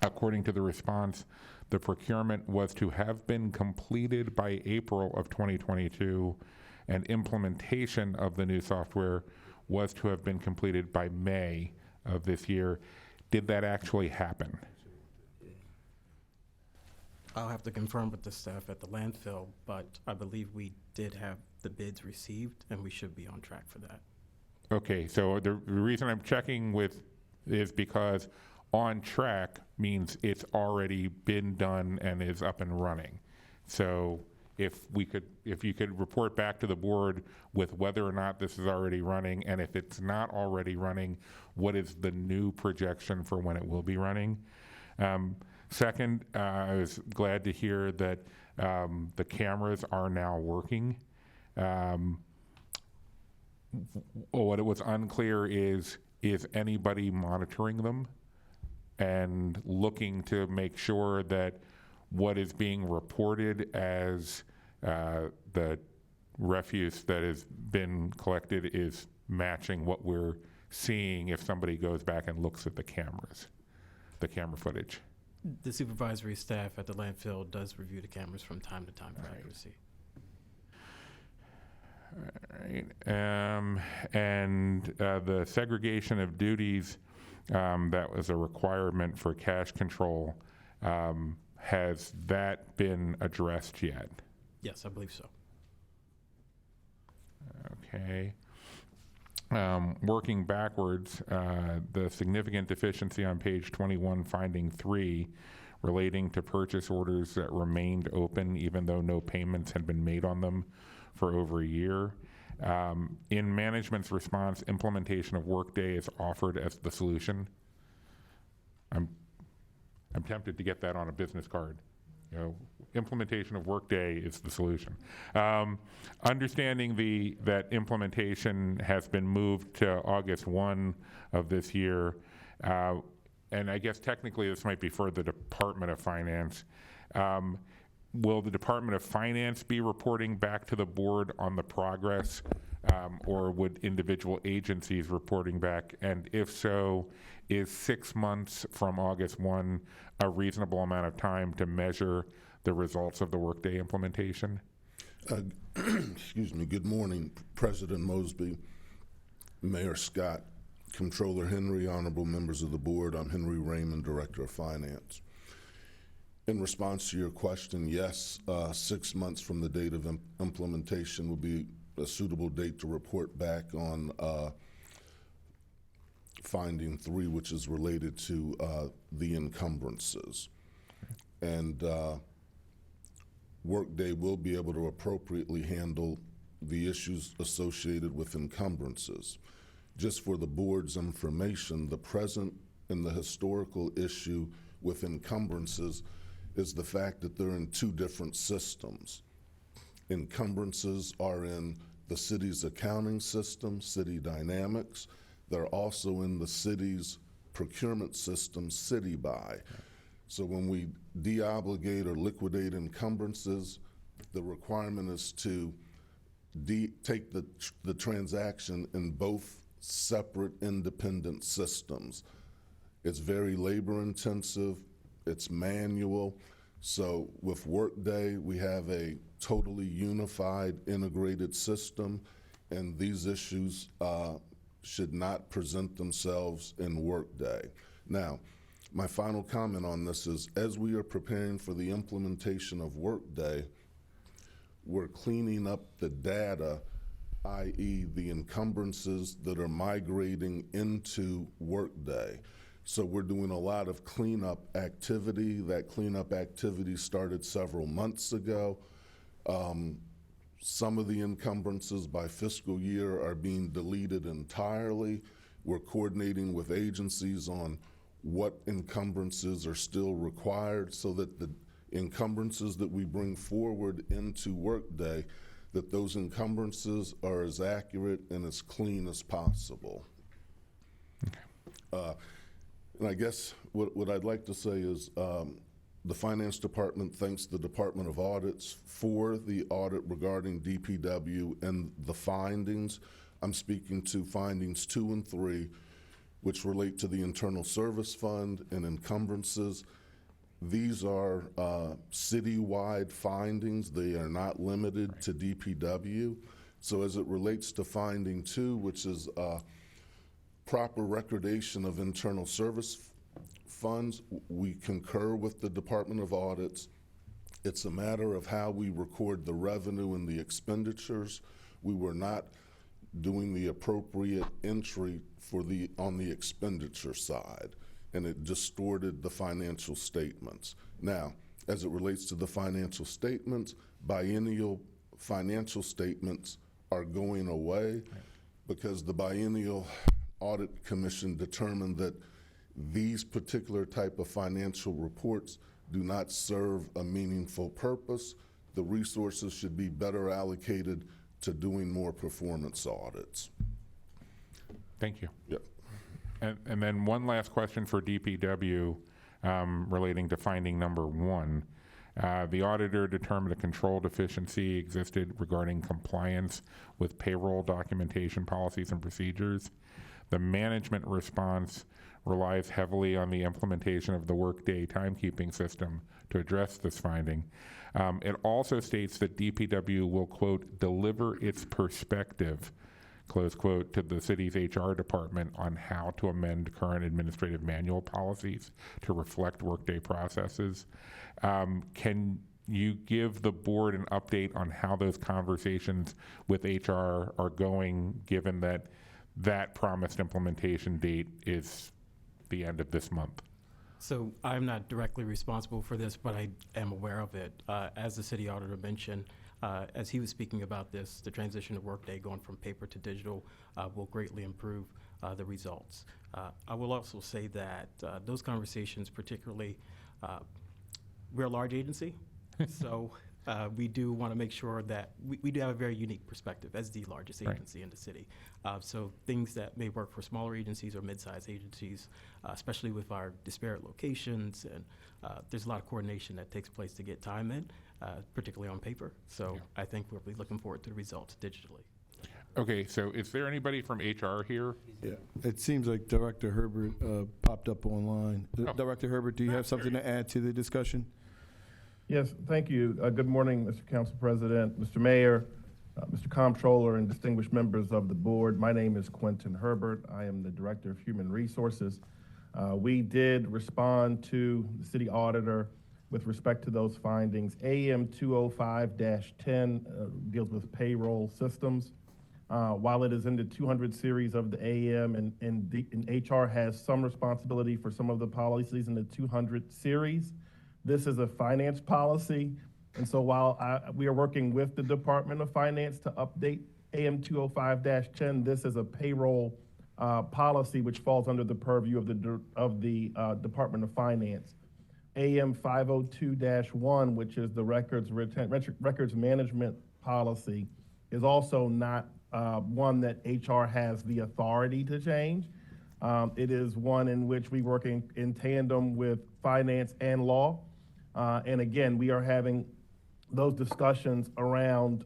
According to the response, the procurement was to have been completed by April of 2022, and implementation of the new software was to have been completed by May of this year. Did that actually happen? I'll have to confirm with the staff at the landfill, but I believe we did have the bids received, and we should be on track for that. Okay, so the reason I'm checking with is because on track means it's already been done and is up and running. So if you could report back to the board with whether or not this is already running, and if it's not already running, what is the new projection for when it will be running? Second, I was glad to hear that the cameras are now working. What it was unclear is anybody monitoring them and looking to make sure that what is being reported as the refuse that has been collected is matching what we're seeing if somebody goes back and looks at the cameras, the camera footage. The supervisory staff at the landfill does review the cameras from time to time for accuracy. All right. And the segregation of duties, that was a requirement for cash control. Has that been addressed yet? Yes, I believe so. Okay. Working backwards, the significant deficiency on page 21, finding 3, relating to purchase orders that remained open even though no payments had been made on them for over a year. In management's response, implementation of Workday is offered as the solution. I'm tempted to get that on a business card. You know, implementation of Workday is the solution. Understanding that implementation has been moved to August 1 of this year, and I guess technically this might be for the Department of Finance. Will the Department of Finance be reporting back to the board on the progress, or would individual agencies reporting back? And if so, is 6 months from August 1 a reasonable amount of time to measure the results of the Workday implementation? Excuse me. Good morning, President Mosby, Mayor Scott, Comptroller Henry, honorable members of the board. I'm Henry Raymond, Director of Finance. In response to your question, yes, 6 months from the date of implementation would be a suitable date to report back on finding 3, which is related to the encumbrances. And Workday will be able to appropriately handle the issues associated with encumbrances. Just for the board's information, the present and the historical issue with encumbrances is the fact that they're in 2 different systems. Encumbrances are in the city's accounting system, City Dynamics. They're also in the city's procurement system, City Buy. So when we deobligate or liquidate encumbrances, the requirement is to take the transaction in both separate independent systems. It's very labor intensive, it's manual. So with Workday, we have a totally unified, integrated system, and these issues should not present themselves in Workday. Now, my final comment on this is, as we are preparing for the implementation of Workday, we're cleaning up the data, i.e. the encumbrances that are migrating into Workday. So we're doing a lot of cleanup activity. That cleanup activity started several months ago. Some of the encumbrances by fiscal year are being deleted entirely. We're coordinating with agencies on what encumbrances are still required so that the encumbrances that we bring forward into Workday, that those encumbrances are as accurate and as clean as possible. And I guess what I'd like to say is the Finance Department thanks the Department of Audits for the audit regarding DPW and the findings. I'm speaking to findings 2 and 3, which relate to the Internal Service Fund and encumbrances. These are citywide findings. They are not limited to DPW. So as it relates to finding 2, which is proper recordation of internal service funds, we concur with the Department of Audits. It's a matter of how we record the revenue and the expenditures. We were not doing the appropriate entry on the expenditure side, and it distorted the financial statements. Now, as it relates to the financial statements, biennial financial statements are going away because the Biennial Audit Commission determined that these particular type of financial reports do not serve a meaningful purpose. The resources should be better allocated to doing more performance audits. Thank you. Yep. And then one last question for DPW relating to finding number 1. The auditor determined a control deficiency existed regarding compliance with payroll documentation policies and procedures. The management response relies heavily on the implementation of the Workday timekeeping system to address this finding. It also states that DPW will, quote, deliver its perspective, close quote, to the city's HR department on how to amend current administrative manual policies to reflect Workday processes. Can you give the board an update on how those conversations with HR are going, given that that promised implementation date is the end of this month? So I'm not directly responsible for this, but I am aware of it. As the city auditor mentioned, as he was speaking about this, the transition of Workday going from paper to digital will greatly improve the results. I will also say that those conversations, particularly, we're a large agency, so we do want to make sure that we do have a very unique perspective as the largest agency in the city. So things that may work for smaller agencies or mid-sized agencies, especially with our disparate locations, and there's a lot of coordination that takes place to get time in, particularly on paper. So I think we'll be looking forward to the results digitally. Okay, so is there anybody from HR here? Yeah, it seems like Director Herbert popped up online. Oh. Director Herbert, do you have something to add to the discussion? Yes, thank you. Good morning, Mr. Council President, Mr. Mayor, Mr. Comptroller, and distinguished members of the board. My name is Quentin Herbert. I am the Director of Human Resources. We did respond to the city auditor with respect to those findings. AM 205-10 deals with payroll systems. While it is in the 200 series of the AM, and HR has some responsibility for some of the policies in the 200 series, this is a finance policy. And so while we are working with the Department of Finance to update AM 205-10, this is a payroll policy which falls under the purview of the Department of Finance. AM 502-1, which is the records management policy, is also not one that HR has the authority to change. It is one in which we work in tandem with finance and law. And again, we are having those discussions around,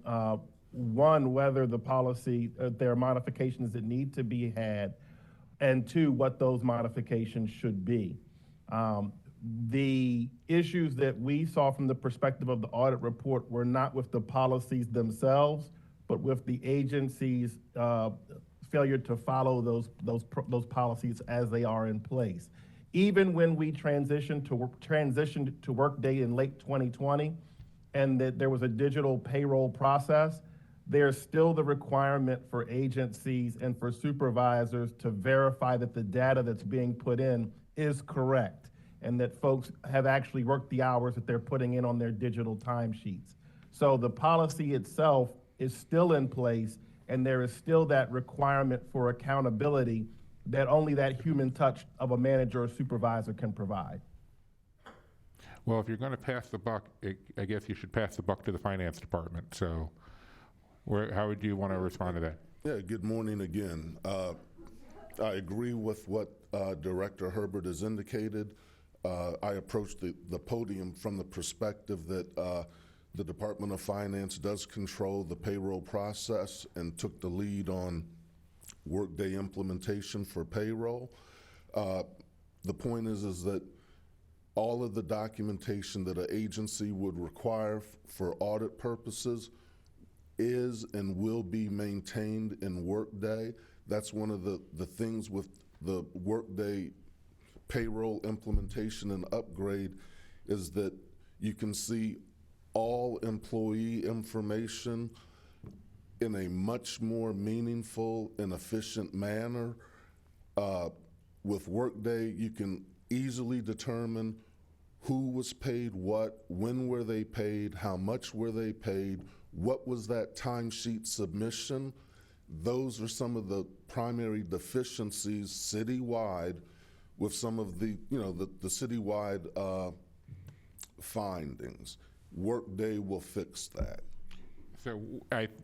one, whether the policy, there are modifications that need to be had, and two, what those modifications should be. The issues that we saw from the perspective of the audit report were not with the policies themselves, but with the agency's failure to follow those policies as they are in place. Even when we transitioned to Workday in late 2020, and that there was a digital payroll process, there's still the requirement for agencies and for supervisors to verify that the data that's being put in is correct, and that folks have actually worked the hours that they're putting in on their digital timesheets. So the policy itself is still in place, and there is still that requirement for accountability that only that human touch of a manager or supervisor can provide. Well, if you're going to pass the buck, I guess you should pass the buck to the finance department. So how would you want to respond to that? Yeah, good morning again. I agree with what Director Herbert has indicated. I approached the podium from the perspective that the Department of Finance does control the payroll process and took the lead on Workday implementation for payroll. The point is that all of the documentation that an agency would require for audit purposes is and will be maintained in Workday. That's one of the things with the Workday payroll implementation and upgrade, is that you can see all employee information in a much more meaningful and efficient manner. With Workday, you can easily determine who was paid what, when were they paid, how much were they paid, what was that timesheet submission. Those are some of the primary deficiencies citywide with some of the citywide findings. Workday will fix that. So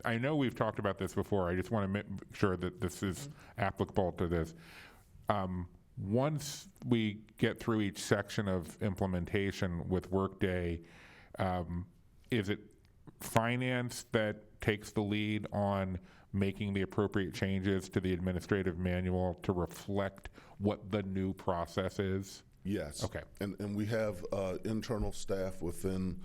I know we've talked about this before. I just want to make sure that this is applicable to this. Once we get through each section of implementation with Workday, is it finance that takes the lead on making the appropriate changes to the administrative manual to reflect what the new process is? Yes. Okay. And we have internal staff within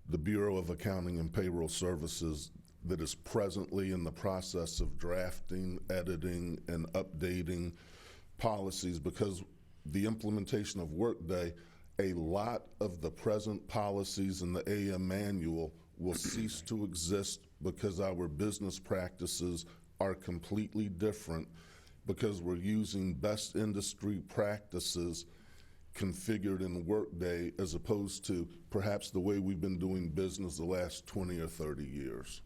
the Bureau of Accounting and Payroll Services that is presently in the process of drafting, editing, and updating policies, because the implementation of Workday, a lot of the present policies in the AM manual will cease to exist because our business practices are completely different, because we're using best industry practices configured in Workday as opposed to perhaps the way we've been doing business the last 20 or 30 years.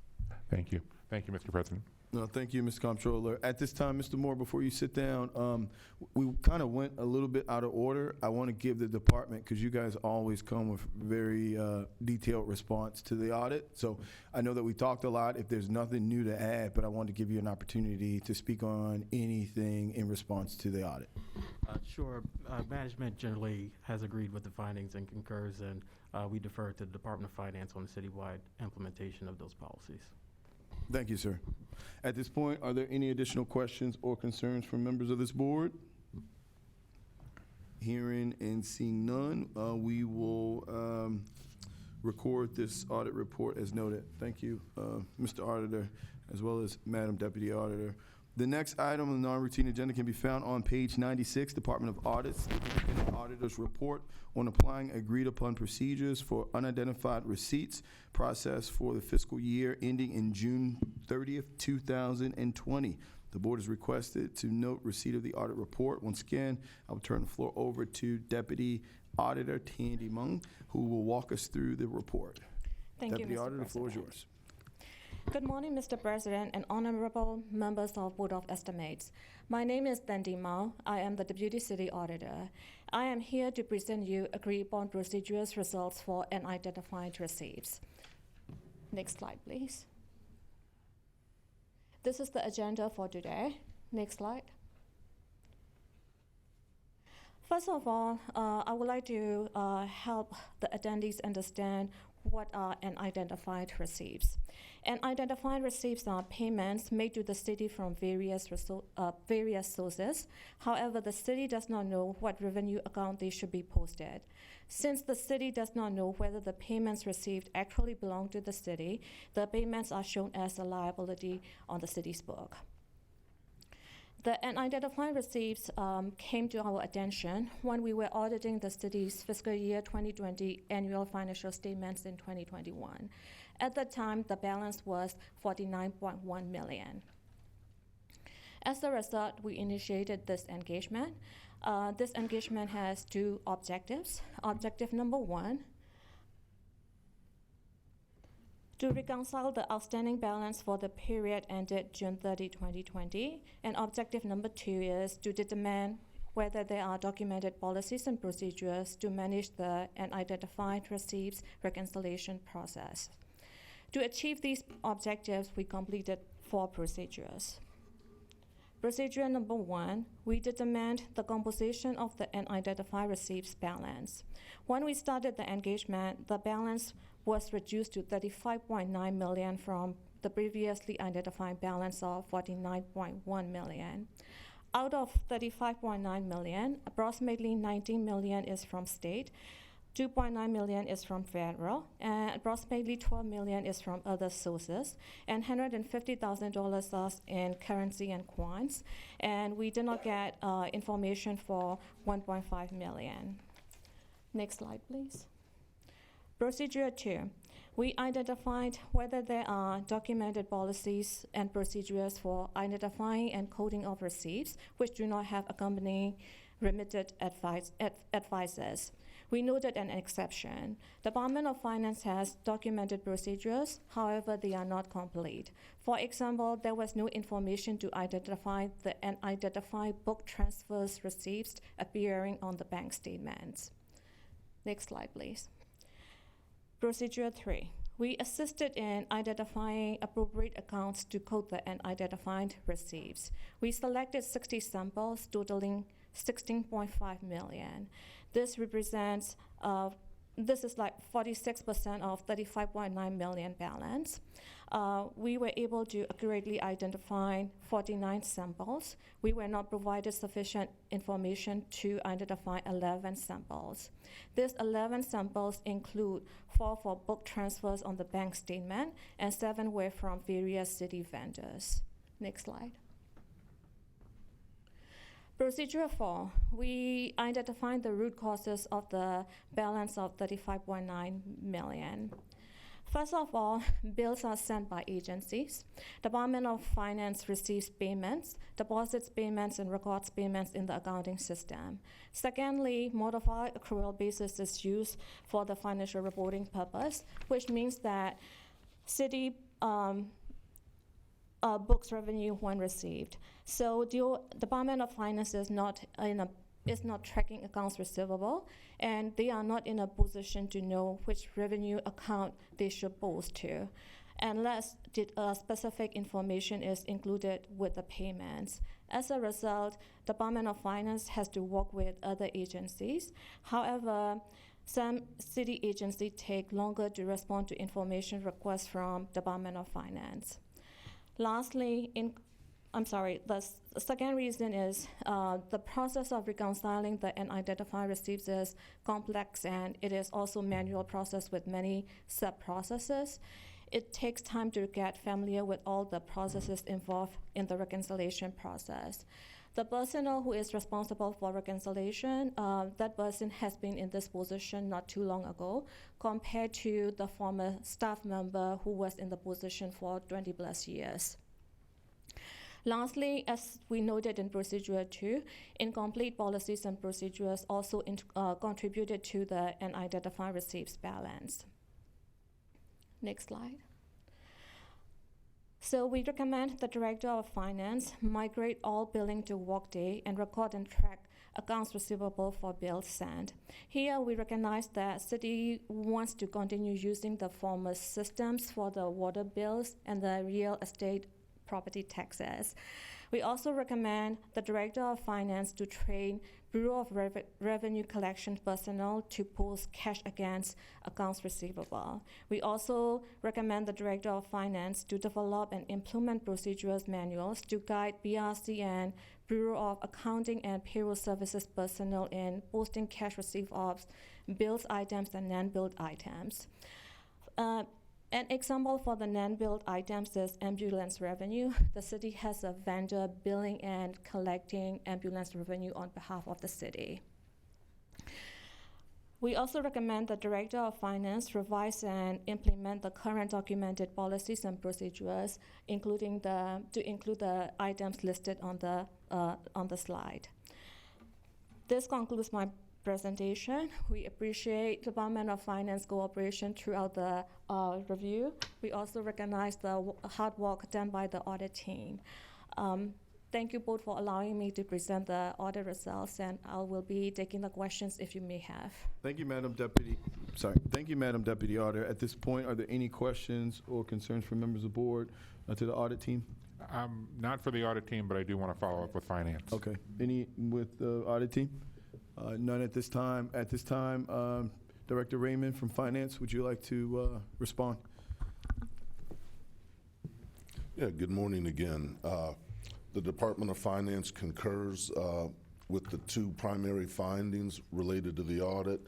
Thank you. Thank you, Mr. President. No, thank you, Mr. Comptroller. At this time, Mr. Moore, before you sit down, we kind of went a little bit out of order. I want to give the department, because you guys always come with very detailed response to the audit. So I know that we talked a lot. If there's nothing new to add, but I wanted to give you an opportunity to speak on anything in response to the audit. Sure. Management generally has agreed with the findings and concurs, and we defer to the Department of Finance on the citywide implementation of those policies. Thank you, sir. At this point, are there any additional questions or concerns from members of this board? Hearing and seeing none, we will record this audit report as noted. Thank you, Mr. Auditor, as well as Madam Deputy Auditor. The next item on the non-routine agenda can be found on page 96, Department of Audits, the Independent Auditor's Report on applying agreed-upon procedures for unidentified receipts processed for the fiscal year ending in June 30th, 2020. The board is requested to note receipt of the audit report. Once again, I will turn the floor over to Deputy Auditor Tandy Mung, who will walk us through the report. Thank you, Deputy Mr. Auditor, the floor is President. yours. Good morning, Mr. President and honorable members of Board of Estimates. My name is Tandy Mao. I am the Deputy City Auditor. I am here to present you agreed-upon procedures results for unidentified receipts. Next slide, please. This is the agenda for today. Next slide. First of all, I would like to help the attendees understand what are unidentified receipts. Unidentified receipts are payments made to the city from various sources. However, the city does not know what revenue account they should be posted. Since the city does not know whether the payments received actually belong to the city, the payments are shown as a liability on the city's book. The unidentified receipts came to our attention when we were auditing the city's fiscal year 2020 annual financial statements in 2021. At the time, the balance was $49.1 million. As a result, we initiated this engagement. This engagement has two objectives. Objective number one, to reconcile the outstanding balance for the period ended June 30, 2020. And objective number two is to determine whether there are documented policies and procedures to manage the unidentified receipts reconciliation process. To achieve these objectives, we completed 4 procedures. Procedure number one, we determined the composition of the unidentified receipts balance. When we started the engagement, the balance was reduced to $35.9 million from the previously identified balance of $49.1 million. Out of $35.9 million, approximately $19 million is from state, $2.9 million is from federal, and approximately $12 million is from other sources, and $150,000 is in currency and coins, and we did not get information for $1.5 million. Next slide, please. Procedure 2. We identified whether there are documented policies and procedures for identifying and coding of receipts which do not have accompanying remitted advices. We noted an exception. The Department of Finance has documented procedures, however, they are not complete. For example, there was no information to identify the unidentified book transfers receipts appearing on the bank statements. Next slide, please. Procedure 3. We assisted in identifying appropriate accounts to code the unidentified receipts. We selected 60 samples totaling $16.5 million. This represents, this is like 46% of $35.9 million balance. We were able to accurately identify 49 samples. We were not provided sufficient information to identify 11 samples. These 11 samples include 4 for book transfers on the bank statement, and 7 were from various city vendors. Next slide. Procedure 4, we identified the root causes of the balance of $35.9 million. First of all, bills are sent by agencies. Department of Finance receives payments, deposits payments, and records payments in the accounting system. Secondly, modified accrual basis is used for the financial reporting purpose, which means that city books revenue when received. So the Department of Finance is not tracking accounts receivable, and they are not in a position to know which revenue account they should post to, unless specific information is included with the payments. As a result, Department of Finance has to work with other agencies. However, some city agencies take longer to respond to information requests from Department of Finance. Lastly, the second reason is the process of reconciling the unidentified receipts is complex, and it is also manual process with many sub-processes. It takes time to get familiar with all the processes involved in the reconciliation process. The personnel who is responsible for reconciliation, that person has been in this position not too long ago, compared to the former staff member who was in the position for 20 plus years. Lastly, as we noted in Procedure 2, incomplete policies and procedures also contributed to the unidentified receipts balance. Next slide. So we recommend the Director of Finance migrate all billing to Workday and record and track accounts receivable for bills sent. Here we recognize that city wants to continue using the former systems for the water bills and the real estate property taxes. We also recommend the Director of Finance to train Bureau of Revenue Collection personnel to post cash against accounts receivable. We also recommend the Director of Finance to develop and implement procedures manuals to guide BRC and Bureau of Accounting and Payroll Services personnel in posting cash receive-offs, billed items, and non-billed items. An example for the non-billed items is ambulance revenue. The city has a vendor billing and collecting ambulance revenue on behalf of the city. We also recommend the Director of Finance revise and implement the current documented policies and procedures, to include the items listed on the slide. This concludes my presentation. We appreciate Department of Finance cooperation throughout the review. We also recognize the hard work done by the audit team. Thank you both for allowing me to present the audit results, and I will be taking the questions if you may have. Thank you, Madam Deputy. Thank you, Madam Deputy Auditor. At this point, are there any questions or concerns from members of the board to the audit team? Not for the audit team, but I do want to follow up with finance. Okay. Any with the audit team? None at this time. At this time, Director Raymond from Finance, would you like to respond? Yeah, good morning again. The Department of Finance concurs with the two primary findings related to the audit.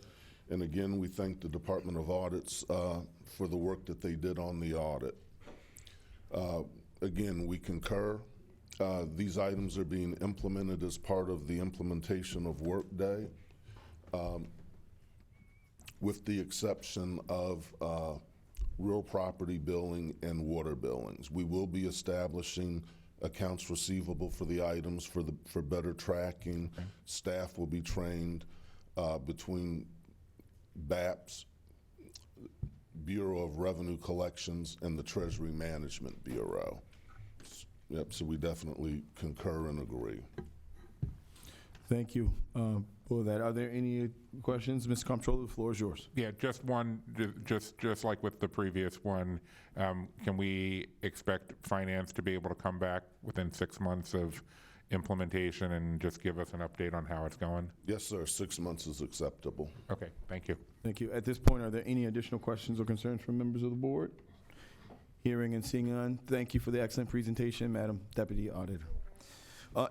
And again, we thank the Department of Audits for the work that they did on the audit. Again, we concur. These items are being implemented as part of the implementation of Workday, with the exception of real property billing and water billings. We will be establishing accounts receivable for the items for better tracking. Okay. Staff will be trained between BAPS, Bureau of Revenue Collections, and the Treasury Management Bureau. Yep, so we definitely concur and agree. Thank you for that. Are there any questions? Mr. Comptroller, the floor is yours. Yeah, just one, just like with the previous one, can we expect finance to be able to come back within 6 months of implementation and just give us an update on how it's going? Yes, sir. 6 months is acceptable. Okay, thank you. Thank you. At this point, are there any additional questions or concerns from members of the board? Hearing and seeing none, thank you for the excellent presentation, Madam Deputy Auditor.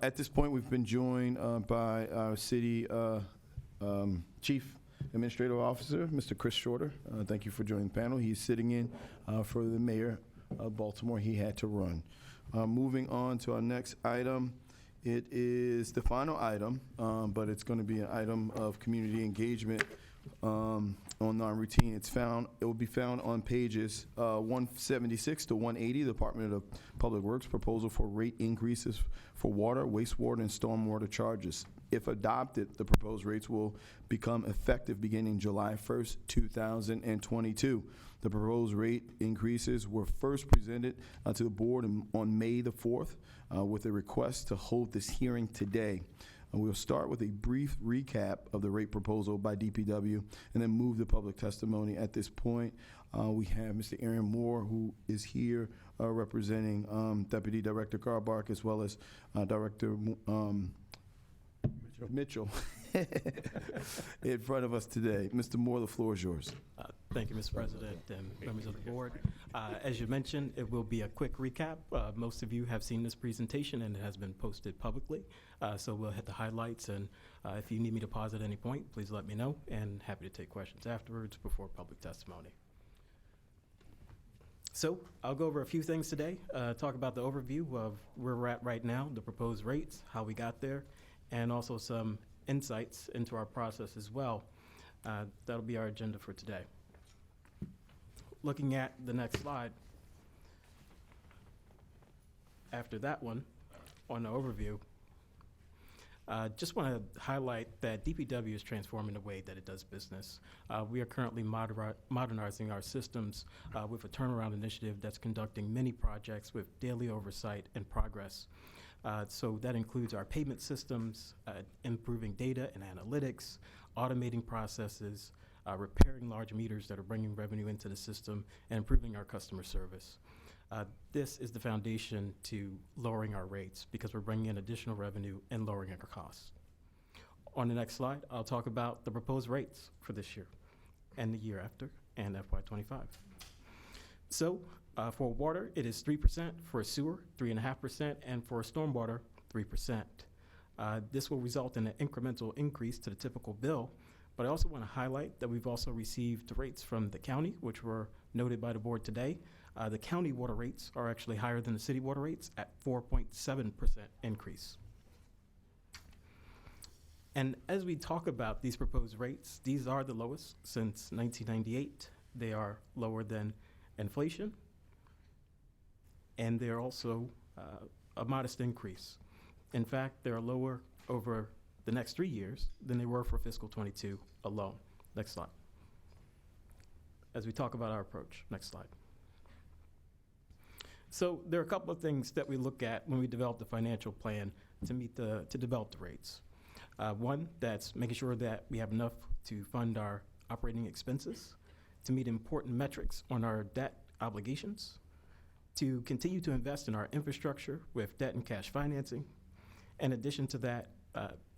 At this point, we've been joined by our City Chief Administrative Officer, Mr. Chris Shorter. Thank you for joining the panel. He's sitting in for the Mayor of Baltimore. He had to run. Moving on to our next item. It is the final item, but it's going to be an item of community engagement on non-routine. It will be found on pages 176 to 180, the Department of Public Works proposal for rate increases for water, wastewater, and stormwater charges. If adopted, the proposed rates will become effective beginning July 1st, 2022. The proposed rate increases were first presented to the board on May the 4th with a request to hold this hearing today. We'll start with a brief recap of the rate proposal by DPW and then move to public testimony. At this point, we have Mr. Aaron Moore, who is here representing Deputy Director Carbark, as well as Director Mitchell in front of us today. Mr. Moore, the floor is yours. Thank you, Mr. President and members of the board. As you mentioned, it will be a quick recap. Most of you have seen this presentation and it has been posted publicly. So we'll hit the highlights, and if you need me to pause at any point, please let me know, and happy to take questions afterwards before public testimony. So I'll go over a few things today, talk about the overview of where we're at right now, the proposed rates, how we got there, and also some insights into our process as well. That'll be our agenda for today. Looking at the next slide, after that one, on the overview, just want to highlight that DPW is transforming the way that it does business. We are currently modernizing our systems with a turnaround initiative that's conducting many projects with daily oversight and progress. So that includes our payment systems, improving data and analytics, automating processes, repairing large meters that are bringing revenue into the system, and improving our customer service. This is the foundation to lowering our rates because we're bringing in additional revenue and lowering our costs. On the next slide, I'll talk about the proposed rates for this year and the year after and FY25. So for water, it is 3%, for sewer, 3.5%, and for stormwater, 3%. This will result in an incremental increase to the typical bill, but I also want to highlight that we've also received rates from the county, which were noted by the board today. The county water rates are actually higher than the city water rates at 4.7% increase. And as we talk about these proposed rates, these are the lowest since 1998. They are lower than inflation, and they're also a modest increase. In fact, they're lower over the next 3 years than they were for fiscal 22 alone. Next slide. As we talk about our approach, next slide. So there are a couple of things that we look at when we develop the financial plan to develop the rates. One, that's making sure that we have enough to fund our operating expenses, to meet important metrics on our debt obligations, to continue to invest in our infrastructure with debt and cash financing. In addition to that,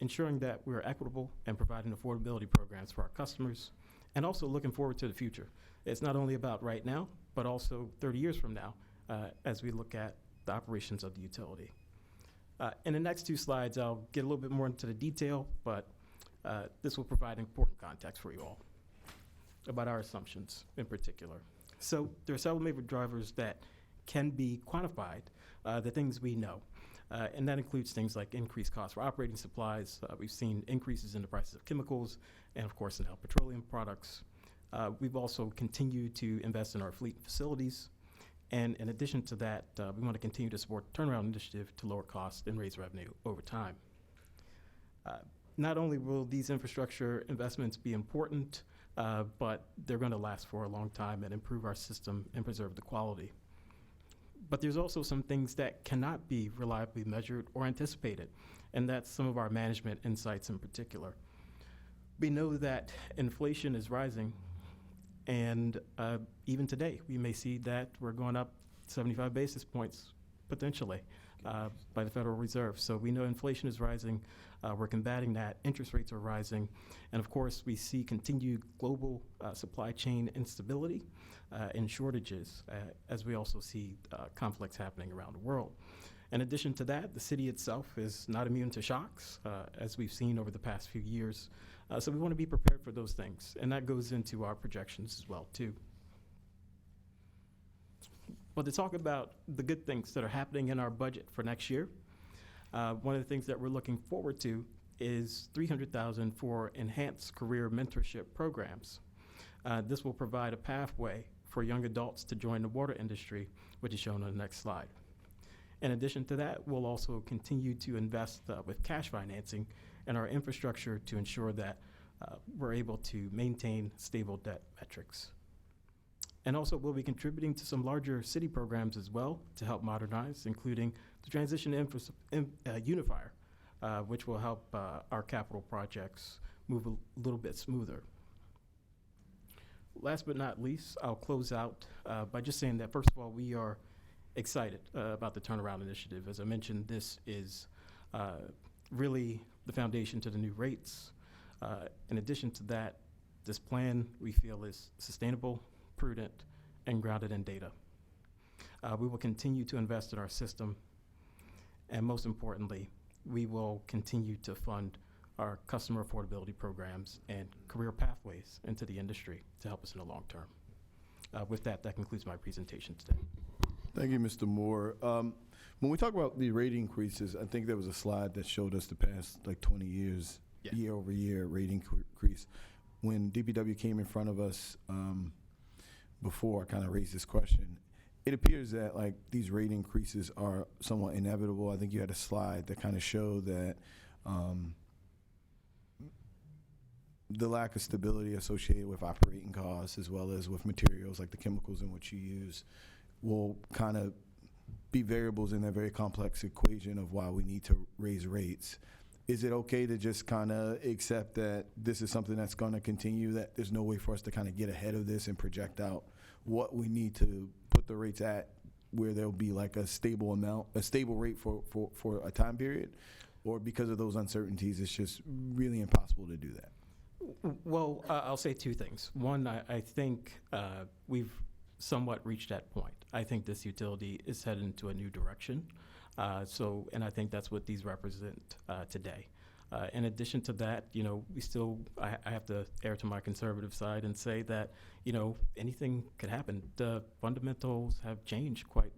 ensuring that we're equitable and providing affordability programs for our customers, and also looking forward to the future. It's not only about right now, but also 30 years from now, as we look at the operations of the utility. In the next two slides, I'll get a little bit more into the detail, but this will provide important context for you all about our assumptions in particular. So there are several major drivers that can be quantified, the things we know. And that includes things like increased costs for operating supplies. We've seen increases in the prices of chemicals and, of course, in our petroleum products. We've also continued to invest in our fleet facilities. And in addition to that, we want to continue to support the turnaround initiative to lower costs and raise revenue over time. Not only will these infrastructure investments be important, but they're going to last for a long time and improve our system and preserve the quality. But there's also some things that cannot be reliably measured or anticipated, and that's some of our management insights in particular. We know that inflation is rising, and even today, we may see that we're going up 75 basis points potentially by the Federal Reserve. So we know inflation is rising. We're combating that. Interest rates are rising. And of course, we see continued global supply chain instability and shortages, as we also see conflicts happening around the world. In addition to that, the city itself is not immune to shocks, as we've seen over the past few years. So we want to be prepared for those things, and that goes into our projections as well, too. But to talk about the good things that are happening in our budget for next year, one of the things that we're looking forward to is $300,000 for enhanced career mentorship programs. This will provide a pathway for young adults to join the water industry, which is shown on the next slide. In addition to that, we'll also continue to invest with cash financing in our infrastructure to ensure that we're able to maintain stable debt metrics. And also, we'll be contributing to some larger city programs as well to help modernize, including the Transition Unifier, which will help our capital projects move a little bit smoother. Last but not least, I'll close out by just saying that, first of all, we are excited about the turnaround initiative. As I mentioned, this is really the foundation to the new rates. In addition to that, this plan, we feel, is sustainable, prudent, and grounded in data. We will continue to invest in our system, and most importantly, we will continue to fund our customer affordability programs and career pathways into the industry to help us in the long term. With that, that concludes my presentation today. Thank you, Mr. Moore. When we talk about the rate increases, I think there was a slide that showed us the past 20 years, year over year rate increase. When DPW came in front of us before I kind of raised this question, it appears that these rate increases are somewhat inevitable. I think you had a slide that kind of showed that the lack of stability associated with operating costs as well as with materials like the chemicals in which you use will kind of be variables in that very complex equation of why we need to raise rates. Is it okay to just kind of accept that this is something that's going to continue, that there's no way for us to kind of get ahead of this and project out what we need to put the rates at where there'll be like a stable amount, a stable rate for a time period? Or because of those uncertainties, it's just really impossible to do that? Well, I'll say two things. One, I think we've somewhat reached that point. I think this utility is headed into a new direction. And I think that's what these represent today. In addition to that, I have to err to my conservative side and say that, anything could happen. The fundamentals have changed quite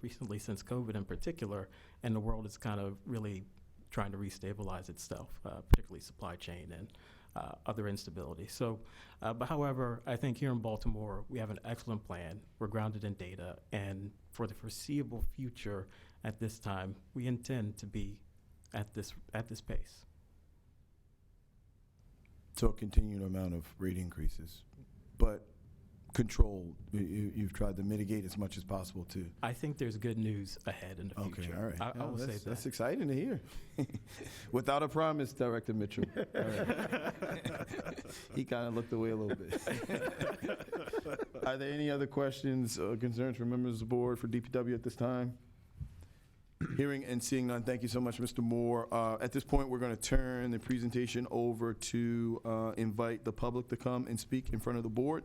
recently since COVID in particular, and the world is kind of really trying to restabilize itself, particularly supply chain and other instability. So, but however, I think here in Baltimore, we have an excellent plan. We're grounded in data, and for the foreseeable future, at this time, we intend to be at this pace. So a continued amount of rate increases, but controlled. You've tried to mitigate as much as possible too. I think there's good news ahead in the future. Okay, all right. I will say that. That's exciting to hear. Without a promise, Director Mitchell. All right. He kind of looked away a little bit. Are there any other questions or concerns from members of the board for DPW at this time? Hearing and seeing none, thank you so much, Mr. Moore. At this point, we're going to turn the presentation over to invite the public to come and speak in front of the board.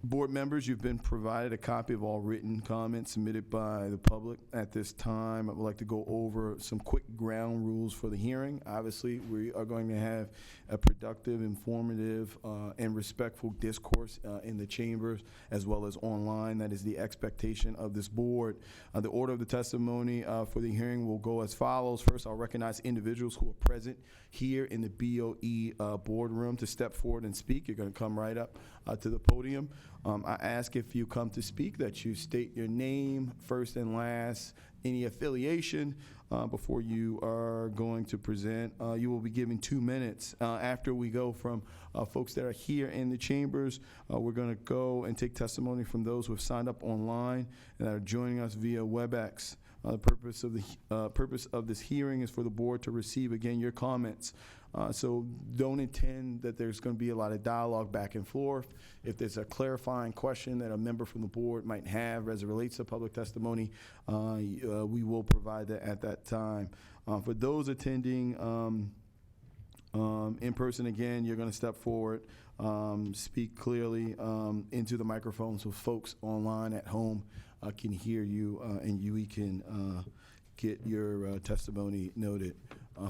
Board members, you've been provided a copy of all written comments submitted by the public. At this time, I would like to go over some quick ground rules for the hearing. Obviously, we are going to have a productive, informative, and respectful discourse in the chambers as well as online. That is the expectation of this board. The order of the testimony for the hearing will go as follows. First, I'll recognize individuals who are present here in the BOE boardroom to step forward and speak. You're going to come right up to the podium. I ask if you come to speak that you state your name, first and last, any affiliation before you are going to present. You will be given 2 minutes. After we go from folks that are here in the chambers, we're going to go and take testimony from those who have signed up online and are joining us via WebEx. The purpose of this hearing is for the board to receive, again, your comments. So don't intend that there's going to be a lot of dialogue back and forth. If there's a clarifying question that a member from the board might have as it relates to public testimony, we will provide that at that time. For those attending in person, again, you're going to step forward, speak clearly into the microphone so folks online at home can hear you and we can get your testimony noted.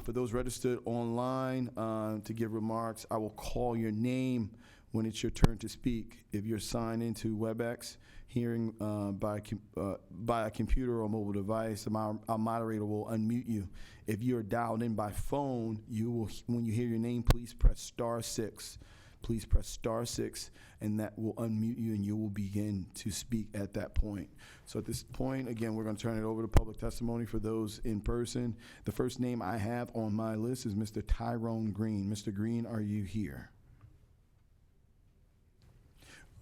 For those registered online to give remarks, I will call your name when it's your turn to speak. If you're signed into WebEx, hearing by a computer or mobile device, our moderator will unmute you. If you're dialed in by phone, you will, when you hear your name, please press *6. Please press *6, and that will unmute you, and you will begin to speak at that point. So at this point, again, we're going to turn it over to public testimony for those in person. The first name I have on my list is Mr. Tyrone Green. Mr. Green, are you here?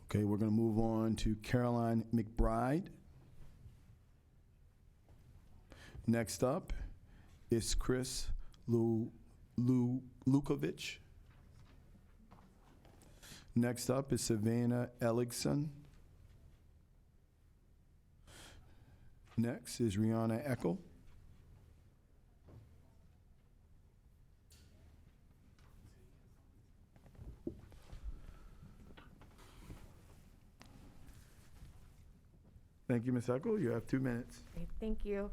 Okay, we're going to move on to Caroline McBride. Next up is Chris Lukovich. Next up is Savannah Elligson. Next is Rihanna Eckel. Thank you, Ms. Eckel. You have 2 minutes. Great, thank you.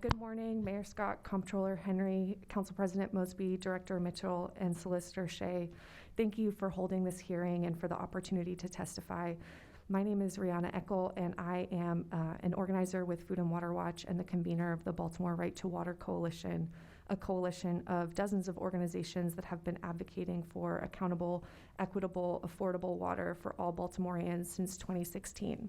Good morning, Mayor Scott, Comptroller Henry, Council President Mosby, Director Mitchell, and Solicitor Shea. Thank you for holding this hearing and for the opportunity to testify. My name is Rihanna Eckel, and I am an organizer with Food and Water Watch and the convener of the Baltimore Right to Water Coalition, a coalition of dozens of organizations that have been advocating for accountable, equitable, affordable water for all Baltimoreans since 2016.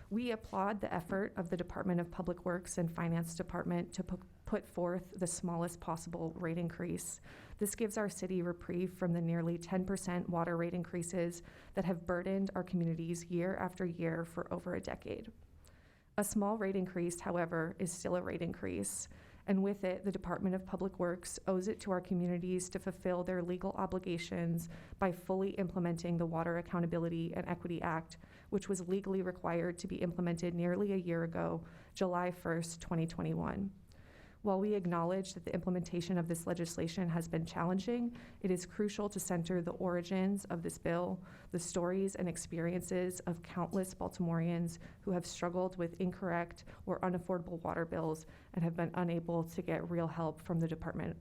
We applaud the effort of the Department of Public Works and Finance Department to put forth the smallest possible rate increase. This gives our city reprieve from the nearly 10% water rate increases that have burdened our communities year after year for over a decade. A small rate increase, however, is still a rate increase, and with it, the Department of Public Works owes it to our communities to fulfill their legal obligations by fully implementing the Water Accountability and Equity Act, which was legally required to be implemented nearly a year ago, July 1st, 2021. While we acknowledge that the implementation of this legislation has been challenging, it is crucial to center the origins of this bill, the stories and experiences of countless Baltimoreans who have struggled with incorrect or unaffordable water bills and have been unable to get real help from the department.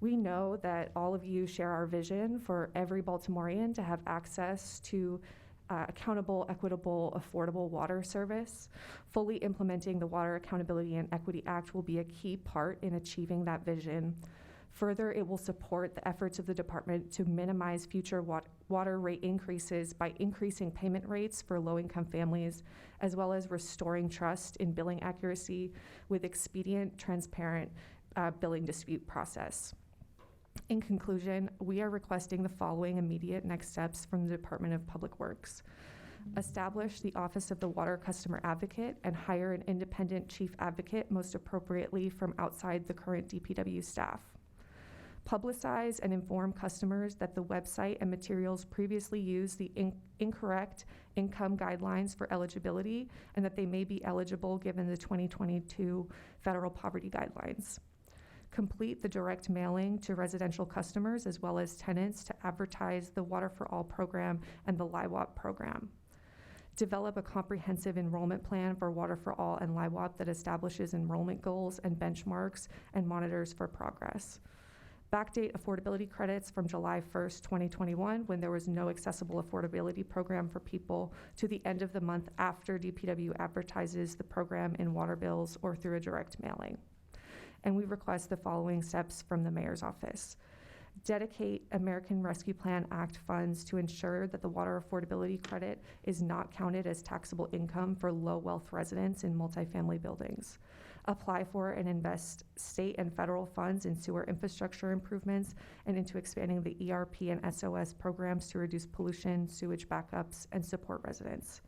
We know that all of you share our vision for every Baltimorean to have access to accountable, equitable, affordable water service. Fully implementing the Water Accountability and Equity Act will be a key part in achieving that vision. Further, it will support the efforts of the department to minimize future water rate increases by increasing payment rates for low-income families, as well as restoring trust in billing accuracy with expedient, transparent billing dispute process. In conclusion, we are requesting the following immediate next steps from the Department of Public Works. Establish the Office of the Water Customer Advocate and hire an independent chief advocate, most appropriately from outside the current DPW staff. Publicize and inform customers that the website and materials previously used the incorrect income guidelines for eligibility and that they may be eligible given the 2022 federal poverty guidelines. Complete the direct mailing to residential customers as well as tenants to advertise the Water for All program and the LIWAP program. Develop a comprehensive enrollment plan for Water for All and LIWAP that establishes enrollment goals and benchmarks and monitors for progress. Backdate affordability credits from July 1st, 2021, when there was no accessible affordability program for people, to the end of the month after DPW advertises the program in water bills or through a direct mailing. And we request the following steps from the mayor's office. Dedicate American Rescue Plan Act funds to ensure that the water affordability credit is not counted as taxable income for low wealth residents in multifamily buildings. Apply for and invest state and federal funds in sewer infrastructure improvements and into expanding the ERP and SOS programs to reduce pollution, sewage backups, and support residents.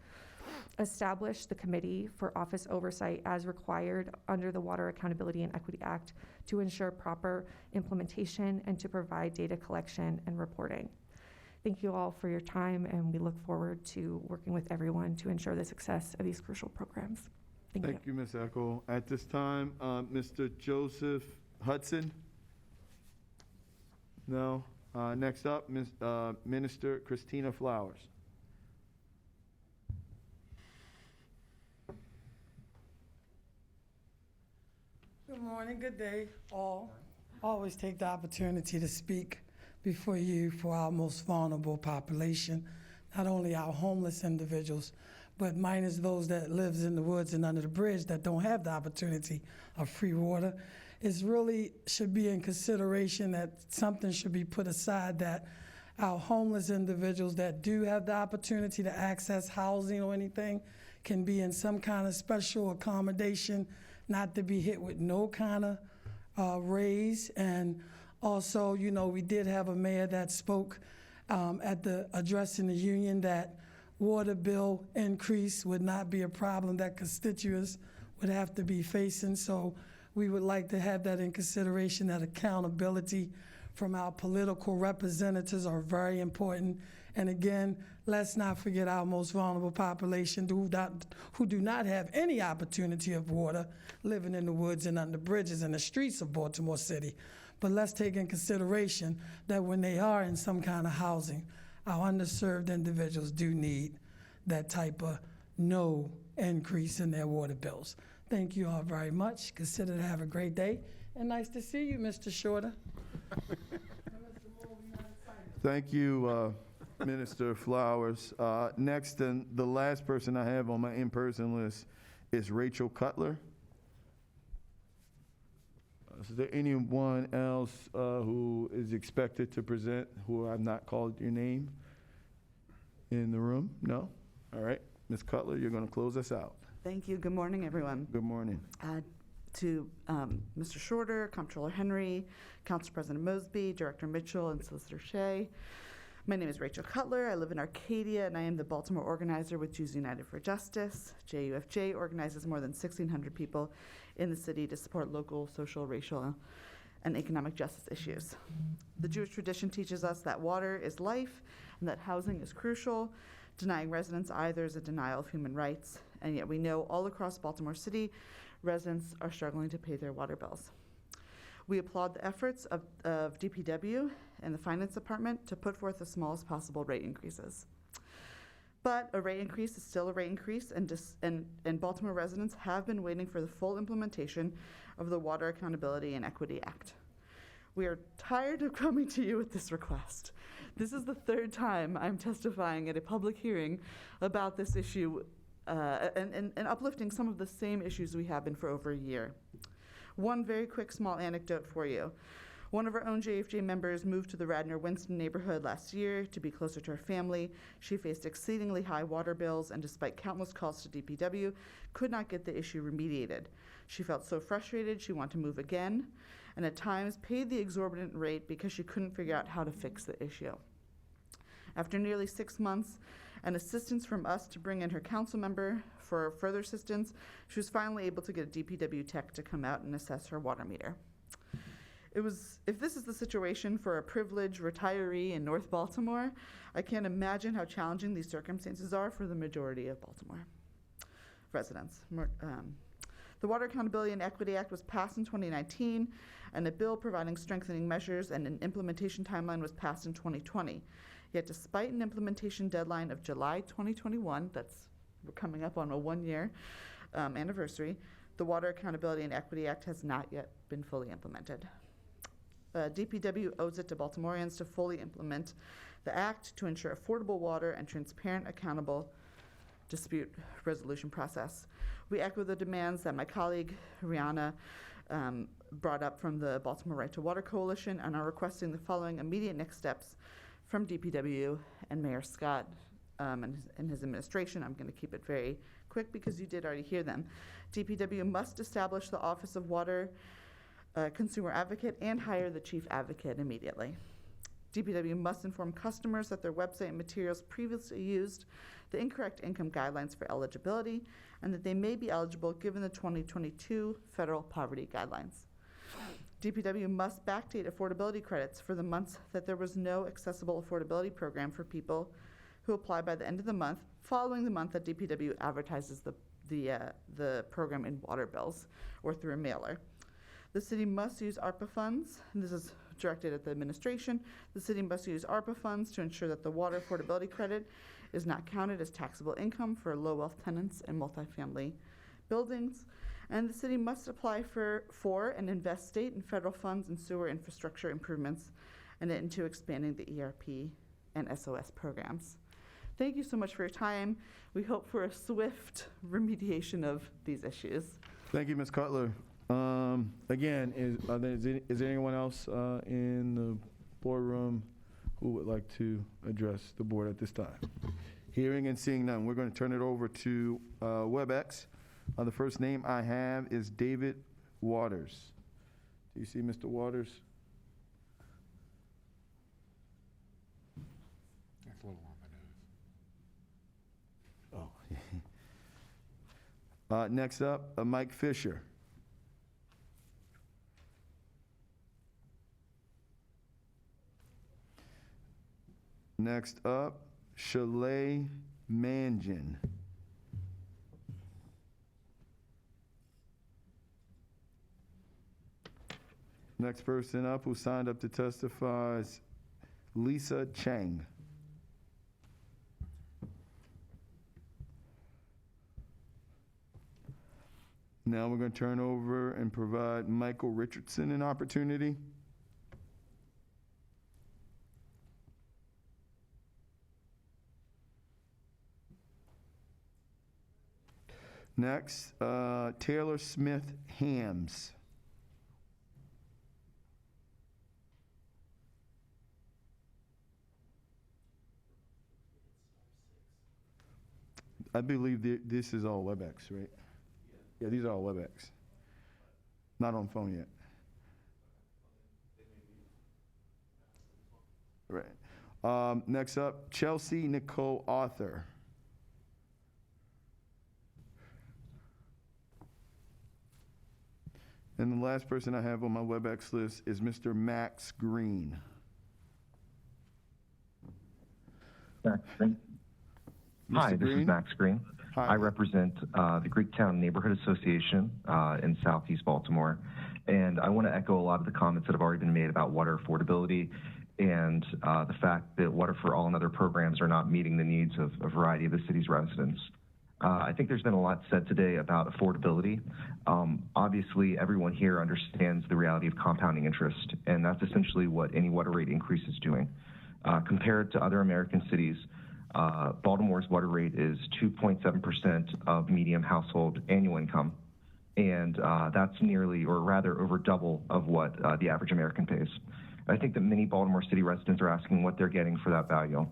Establish the Committee for Office Oversight as required under the Water Accountability and Equity Act to ensure proper implementation and to provide data collection and reporting. Thank you all for your time, and we look forward to working with everyone to ensure the success of these crucial programs. Thank you, Ms. Eckel. At this time, Mr. Joseph Hudson? No. Next up, Minister Christina Flowers. Good morning, good day, all. Always take the opportunity to speak before you for our most vulnerable population, not only our homeless individuals, but minus those that lives in the woods and under the bridge that don't have the opportunity of free water. It really should be in consideration that something should be put aside that our homeless individuals that do have the opportunity to access housing or anything can be in some kind of special accommodation, not to be hit with no kind of raise. And also, you know, we did have a mayor that spoke at the addressing the union that water bill increase would not be a problem that constituents would have to be facing. So we would like to have that in consideration, that accountability from our political representatives are very important. And again, let's not forget our most vulnerable population who do not have any opportunity of water, living in the woods and under bridges and the streets of Baltimore City. But let's take in consideration that when they are in some kind of housing, our underserved individuals do need that type of no increase in their water bills. Thank you all very much. Consider to have a great day. And nice to see you, Mr. Shorter. Thank you, Minister Flowers. Next, and the last person I have on my in-person list is Rachel Cutler. Is there anyone else who is expected to present who I've not called your name in the room? No? All right. Ms. Cutler, you're going to close us out. Thank you. Good morning, everyone. Good morning. To Mr. Shorter, Comptroller Henry, Council President Mosby, Director Mitchell, and Solicitor Shea. My name is Rachel Cutler. I live in Arcadia, and I am the Baltimore organizer with Jews United for Justice. JUFJ organizes more than 1,600 people in the city to support local social, racial, and economic justice issues. The Jewish tradition teaches us that water is life and that housing is crucial. Denying residents either is a denial of human rights, and yet we know all across Baltimore City, residents are struggling to pay their water bills. We applaud the efforts of DPW and the Finance Department to put forth the smallest possible rate increases. But a rate increase is still a rate increase, and Baltimore residents have been waiting for the full implementation of the Water Accountability and Equity Act. We are tired of coming to you with this request. This is the third time I'm testifying at a public hearing about this issue and uplifting some of the same issues we have been for over a year. One very quick small anecdote for you. One of our own JFJ members moved to the Radnor-Winston neighborhood last year to be closer to her family. She faced exceedingly high water bills and, despite countless calls to DPW, could not get the issue remediated. She felt so frustrated she wanted to move again, and at times paid the exorbitant rate because she couldn't figure out how to fix the issue. After nearly 6 months and assistance from us to bring in her council member for further assistance, she was finally able to get a DPW tech to come out and assess her water meter. If this is the situation for a privileged retiree in North Baltimore, I can't imagine how challenging these circumstances are for the majority of Baltimore residents. The Water Accountability and Equity Act was passed in 2019, and a bill providing strengthening measures and an implementation timeline was passed in 2020. Yet despite an implementation deadline of July 2021, we're coming up on a 1-year anniversary, the Water Accountability and Equity Act has not yet been fully implemented. DPW owes it to Baltimoreans to fully implement the act to ensure affordable water and transparent, accountable dispute resolution process. We echo the demands that my colleague Rihanna brought up from the Baltimore Right to Water Coalition and are requesting the following immediate next steps from DPW and Mayor Scott and his administration. I'm going to keep it very quick because you did already hear them. DPW must establish the Office of Water Consumer Advocate and hire the Chief Advocate immediately. DPW must inform customers that their website and materials previously used the incorrect income guidelines for eligibility and that they may be eligible given the 2022 federal poverty guidelines. DPW must backdate affordability credits for the months that there was no accessible affordability program for people who apply by the end of the month, following the month that DPW advertises the program in water bills or through a mailer. The city must use ARPA funds, and this is directed at the administration. The city must use ARPA funds to ensure that the water affordability credit is not counted as taxable income for low-wealth tenants and multifamily buildings. And the city must apply for and invest state and federal funds in sewer infrastructure improvements and into expanding the ERP and SOS programs. Thank you so much for your time. We hope for a swift remediation of these issues. Thank you, Ms. Cutler. Again, is there anyone else in the boardroom who would like to address the board at this time? Hearing and seeing none, we're going to turn it over to WebEx. The first name I have is David Waters. Do you see Mr. Waters? That's a little on my nose. Oh. Next up, Mike Fisher. Next up, Shalay Manjan. Next person up who signed up to testify is Lisa Chang. Now we're going to turn over and provide Michael Richardson an opportunity. Next, Taylor Smith Hams. I believe this is all WebEx, right? Yeah, these are all WebEx. Not on phone yet. Right. Next up, Chelsea Nicole Arthur. And the last person I have on my WebEx list is Mr. Max Green. Max Green. Hi, Mr. this Green? is Max Green. Hi. I represent the Greektown Neighborhood Association in Southeast Baltimore, and I want to echo a lot of the comments that have already been made about water affordability and the fact that Water for All and other programs are not meeting the needs of a variety of the city's residents. I think there's been a lot said today about affordability. Obviously, everyone here understands the reality of compounding interest, and that's essentially what any water rate increase is doing. Compared to other American cities, Baltimore's water rate is 2.7% of median household annual income, and that's nearly, or rather over double of what the average American pays. I think that many Baltimore City residents are asking what they're getting for that value.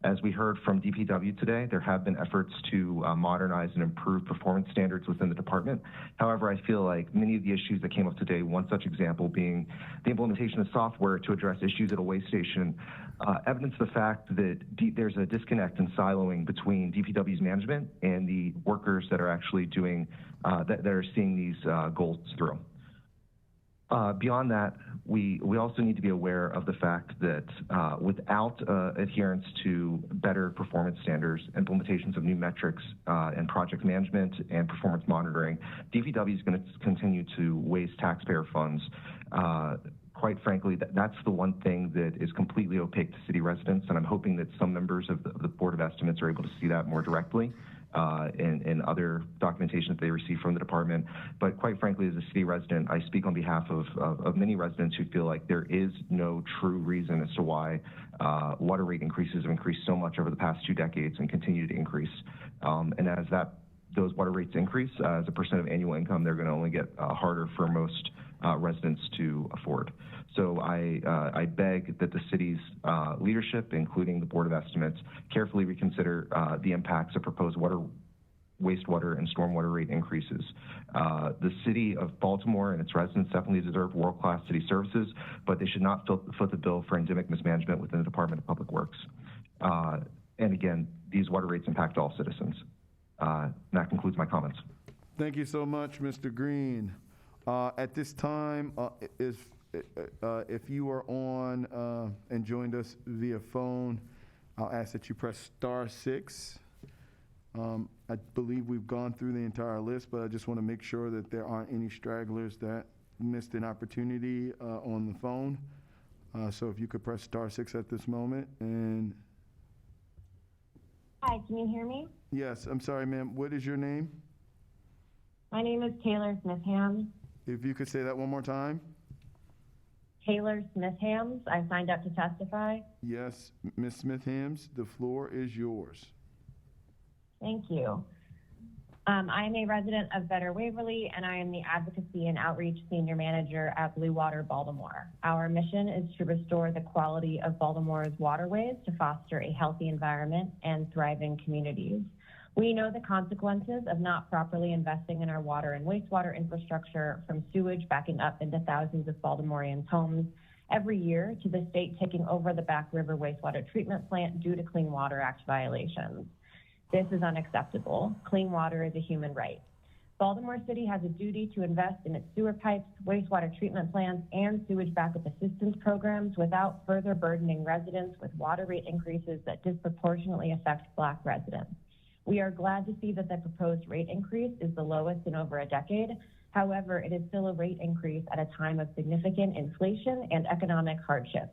As we heard from DPW today, there have been efforts to modernize and improve performance standards within the department. However, I feel like many of the issues that came up today, one such example being the implementation of software to address issues at a waste station, evidence the fact that there's a disconnect and siloing between DPW's management and the workers that are actually doing, that are seeing these goals through. Beyond that, we also need to be aware of the fact that without adherence to better performance standards, implementations of new metrics and project management and performance monitoring, DPW is going to continue to waste taxpayer funds. Quite frankly, that's the one thing that is completely opaque to city residents, and I'm hoping that some members of the Board of Estimates are able to see that more directly in other documentation that they receive from the department. But quite frankly, as a city resident, I speak on behalf of many residents who feel like there is no true reason as to why water rate increases have increased so much over the past 2 decades and continue to increase. And as those water rates increase, as a percent of annual income, they're going to only get harder for most residents to afford. So I beg that the city's leadership, including the Board of Estimates, carefully reconsider the impacts of proposed wastewater and stormwater rate increases. The city of Baltimore and its residents definitely deserve world-class city services, but they should not foot the bill for endemic mismanagement within the Department of Public Works. And again, these water rates impact all citizens. That concludes my comments. Thank you so much, Mr. Green. At this time, if you are on and joined us via phone, I'll ask that you press *6. I believe we've gone through the entire list, but I just want to make sure that there aren't any stragglers that missed an opportunity on the phone. So if you could press *6 at this moment. And hi, can you hear me? Yes, I'm sorry, ma'am. What is your name? My name is Taylor Smith-Hams. If you could say that one more time. Taylor Smith-Hams. I signed up to testify. Yes, Ms. Smith-Hams, the floor is yours. Thank you. I am a resident of Better Waverly, and I am the Advocacy and Outreach Senior Manager at Blue Water Baltimore. Our mission is to restore the quality of Baltimore's waterways to foster a healthy environment and thriving communities. We know the consequences of not properly investing in our water and wastewater infrastructure, from sewage backing up into thousands of Baltimoreans' homes every year to the state taking over the Back River wastewater treatment plant due to Clean Water Act violations. This is unacceptable. Clean water is a human right. Baltimore City has a duty to invest in its sewer pipes, wastewater treatment plants, and sewage backup assistance programs without further burdening residents with water rate increases that disproportionately affect Black residents. We are glad to see that the proposed rate increase is the lowest in over a decade. However, it is still a rate increase at a time of significant inflation and economic hardship.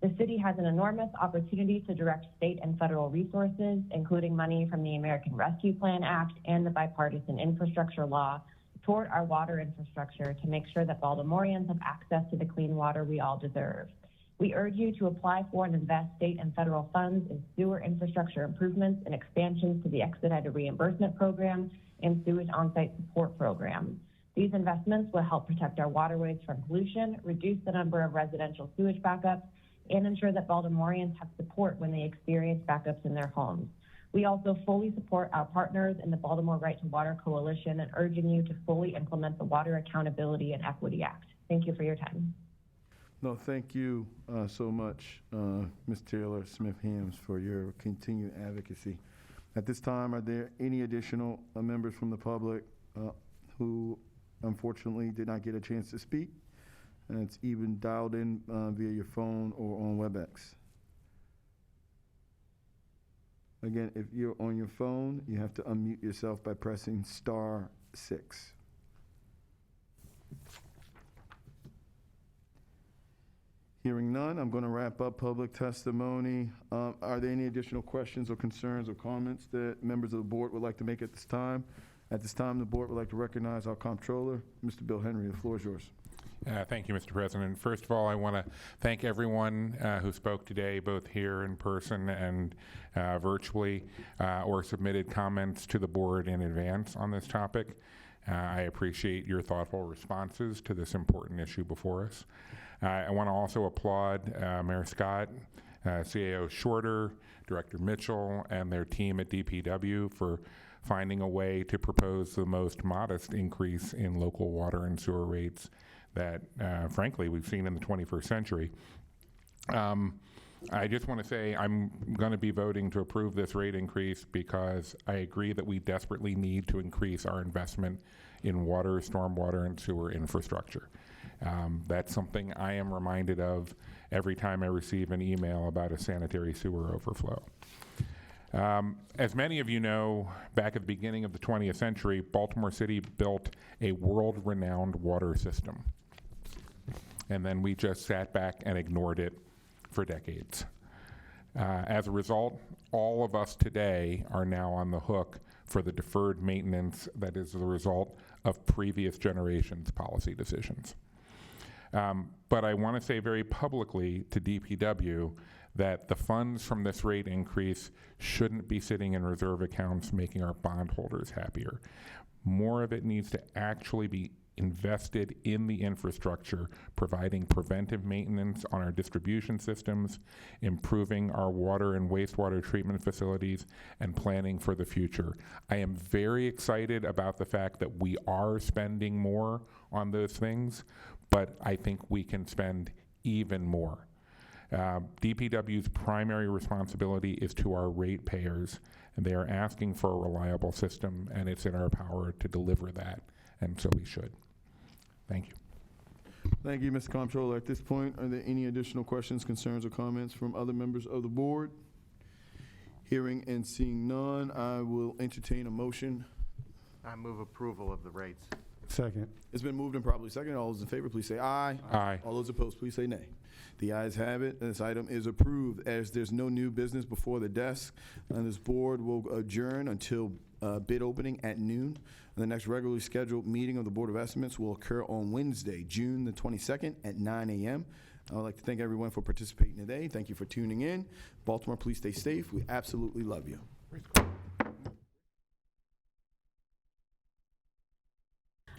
The city has an enormous opportunity to direct state and federal resources, including money from the American Rescue Plan Act and the bipartisan infrastructure law, toward our water infrastructure to make sure that Baltimoreans have access to the clean water we all deserve. We urge you to apply for and invest state and federal funds in sewer infrastructure improvements and expansions to the expedited reimbursement program and sewage on-site support program. These investments will help protect our waterways from pollution, reduce the number of residential sewage backups, and ensure that Baltimoreans have support when they experience backups in their homes. We also fully support our partners in the Baltimore Right to Water Coalition and urging you to fully implement the Water Accountability and Equity Act. Thank you for your time. No, thank you so much, Ms. Taylor Smith-Hams, for your continued advocacy. At this time, are there any additional members from the public who unfortunately did not get a chance to speak, and it's even dialed in via your phone or on WebEx. Again, if you're on your phone, you have to unmute yourself by pressing *6. Hearing none, I'm going to wrap up public testimony. Are there any additional questions or concerns or comments that members of the board would like to make at this time? At this time, the board would like to recognize our comptroller, Mr. Bill Henry. The floor is yours. Thank you, Mr. President. First of all, I want to thank everyone who spoke today, both here in person and virtually, or submitted comments to the board in advance on this topic. I appreciate your thoughtful responses to this important issue before us. I want to also applaud Mayor Scott, CAO Shorter, Director Mitchell, and their team at DPW for finding a way to propose the most modest increase in local water and sewer rates that, frankly, we've seen in the 21st century. I just want to say I'm going to be voting to approve this rate increase because I agree that we desperately need to increase our investment in water, stormwater, and sewer infrastructure. That's something I am reminded of every time I receive an email about a sanitary sewer overflow. As many of you know, back at the beginning of the 20th century, Baltimore City built a world-renowned water system. And then we just sat back and ignored it for decades. As a result, all of us today are now on the hook for the deferred maintenance that is the result of previous generations' policy decisions. But I want to say very publicly to DPW that the funds from this rate increase shouldn't be sitting in reserve accounts making our bondholders happier. More of it needs to actually be invested in the infrastructure, providing preventive maintenance on our distribution systems, improving our water and wastewater treatment facilities, and planning for the future. I am very excited about the fact that we are spending more on those things, but I think we can spend even more. DPW's primary responsibility is to our ratepayers, and they are asking for a reliable system, and it's in our power to deliver that, and so we should. Thank you. Thank you, Mr. Comptroller. At this point, are there any additional questions, concerns, or comments from other members of the board? Hearing and seeing none, I will entertain a motion. I move approval of the rates. Second. It's been moved and probably seconded. All those in favor, please say aye. Aye. All those opposed, please say nay. The ayes have it. This item is approved. As there's no new business before the desk, and this board will adjourn until bid opening at noon. The next regularly scheduled meeting of the Board of Estimates will occur on Wednesday, June the 22nd at 9 a.m. I would like to thank everyone for participating today. Thank you for tuning in. Baltimore, please stay safe. We absolutely love you.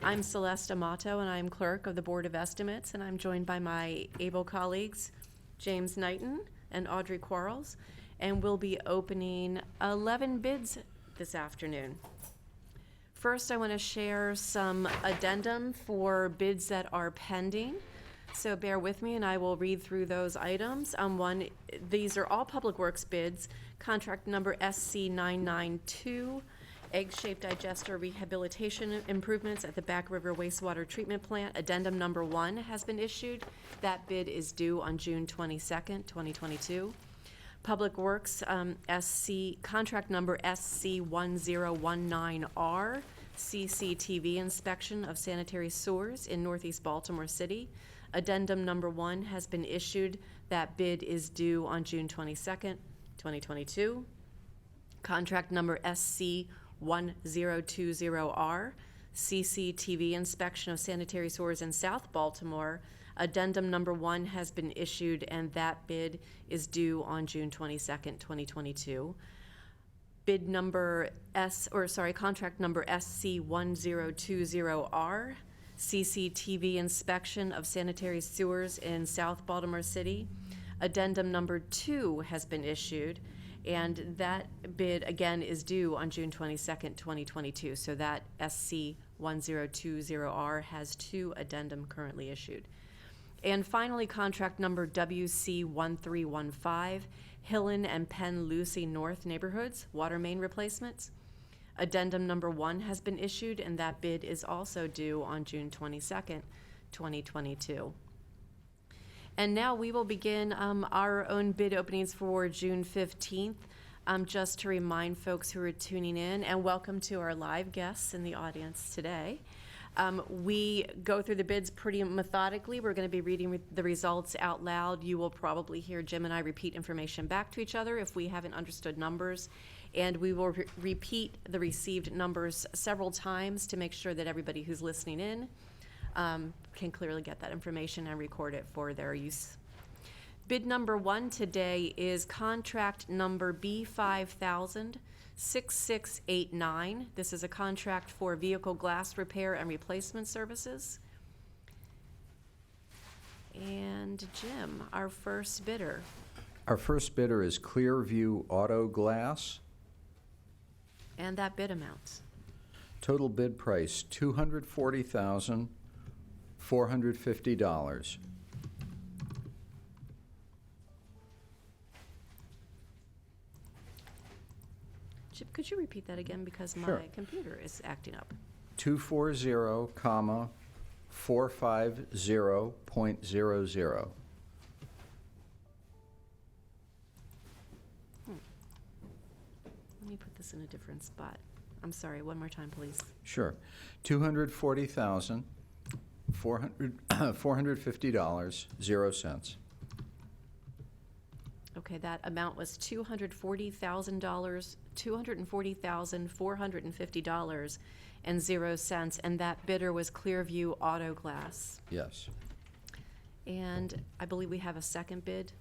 I'm Celeste Amato, and I'm clerk of the Board of Estimates, and I'm joined by my able colleagues, James Knighton and Audrey Quarles, and we'll be opening 11 bids this afternoon. First, I want to share some addendum for bids that are pending. So bear with me and I will read through those items. These are all Public Works bids. Contract number SC992, egg-shaped digester rehabilitation improvements at the Back River Wastewater Treatment Plant. Addendum number 1 has been issued. That bid is due on June 22nd, 2022. Public Works contract number SC1019R, CCTV inspection of sanitary sewers in Northeast Baltimore City. Addendum number 1 has been issued. That bid is due on June 22nd, 2022. Contract number SC1020R, CCTV inspection of sanitary sewers in South Baltimore. Addendum number 1 has been issued, and that bid is due on June 22nd, 2022. Contract number SC1020R, CCTV inspection of sanitary sewers in South Baltimore City. Addendum number 2 has been issued, and that bid again is due on June 22nd, 2022. So that SC1020R has 2 addendum currently issued. And finally, contract number WC1315, Hillen and Penn Lucy North neighborhoods, water main replacements. Addendum number 1 has been issued, and that bid is also due on June 22nd, 2022. And now we will begin our own bid openings for June 15th. Just to remind folks who are tuning in, and welcome to our live guests in the audience today. We go through the bids pretty methodically. We're going to be reading the results out loud. You will probably hear Jim and I repeat information back to each other if we haven't understood numbers. And we will repeat the received numbers several times to make sure that everybody who's listening in can clearly get that information and record it for their use. Bid number 1 today is contract number B5000-6689. This is a contract for vehicle glass repair and replacement services. And Jim, our first bidder. Our first bidder is Clearview Auto Glass. And that bid amount. Total bid price, $240,450. Chip, could you repeat that again because my Sure. computer is acting up? 240,450.00. Let me put this in a different spot. I'm sorry, one more time, please. Sure. $240,450.00. Okay, that amount was $240,450.00, and that bidder was Clearview Auto Glass. Yes. And I believe we have a second bid.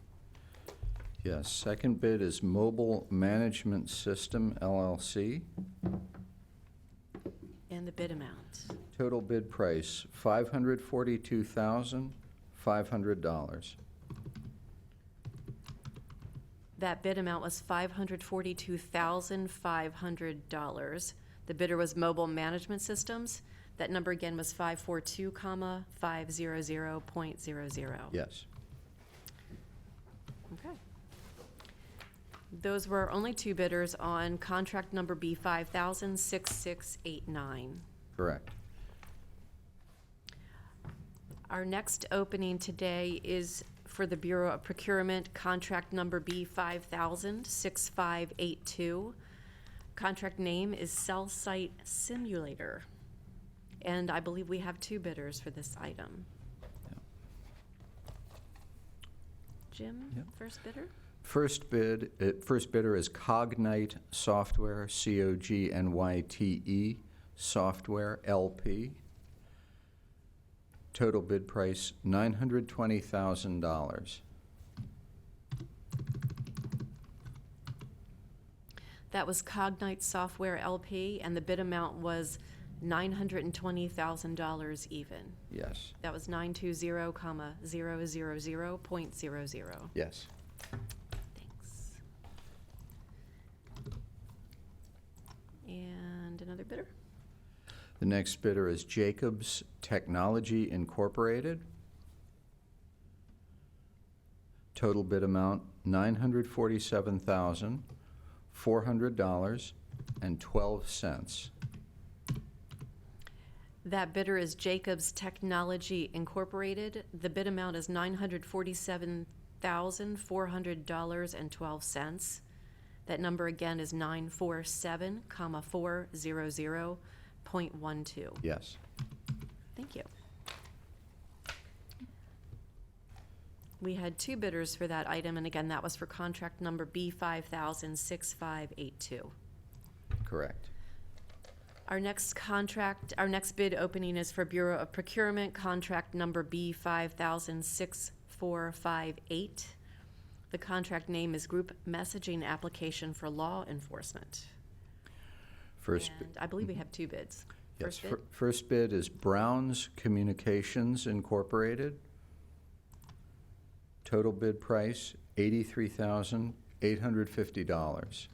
Yes. Second bid is Mobile Management System, LLC. And the bid amount. Total bid price, $542,500. That bid amount was $542,500. The bidder was Mobile Management Systems. That number again was 542,500.00. Yes. Okay. Those were only 2 bidders on contract number B5000-6689. Correct. Our next opening today is for the Bureau of Procurement, contract number B5000-6582. Contract name is Cell Site Simulator. And I believe we have 2 bidders for this item. Yep. Jim, Yep. first bidder? First bidder is Cognite Software, COGNYTE Software, LP. Total bid price, $920,000. That was Cognite Software LP, and the bid amount was $920,000 even. Yes. That was 920,000.00. Yes. Thanks. And another bidder? The next bidder is Jacobs Technology Incorporated. Total bid amount, $947,400.12. That bidder is Jacobs Technology Incorporated. The bid amount is $947,400.12. That number again is 947,400.12. Yes. Thank you. We had 2 bidders for that item, and again, that was for contract number B5000-6582. Correct. Our next bid opening is for Bureau of Procurement, contract number B5000-6458. The contract name is Group Messaging Application for Law Enforcement. First. And I believe we have 2 bids. Yes. First bid? First bid is Brown's Communications Incorporated. Total bid price, $83,850.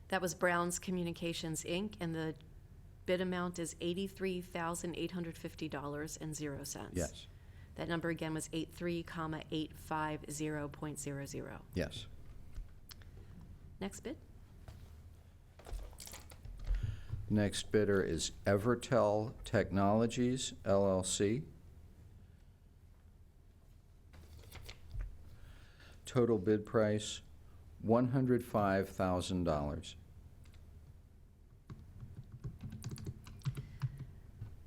That was Brown's Communications, Inc., and the bid amount is $83,850.00. Yes. That number again was 83,850.00. Yes. Next bid? Next bidder is Evertel Technologies, LLC. Total bid price, $105,000.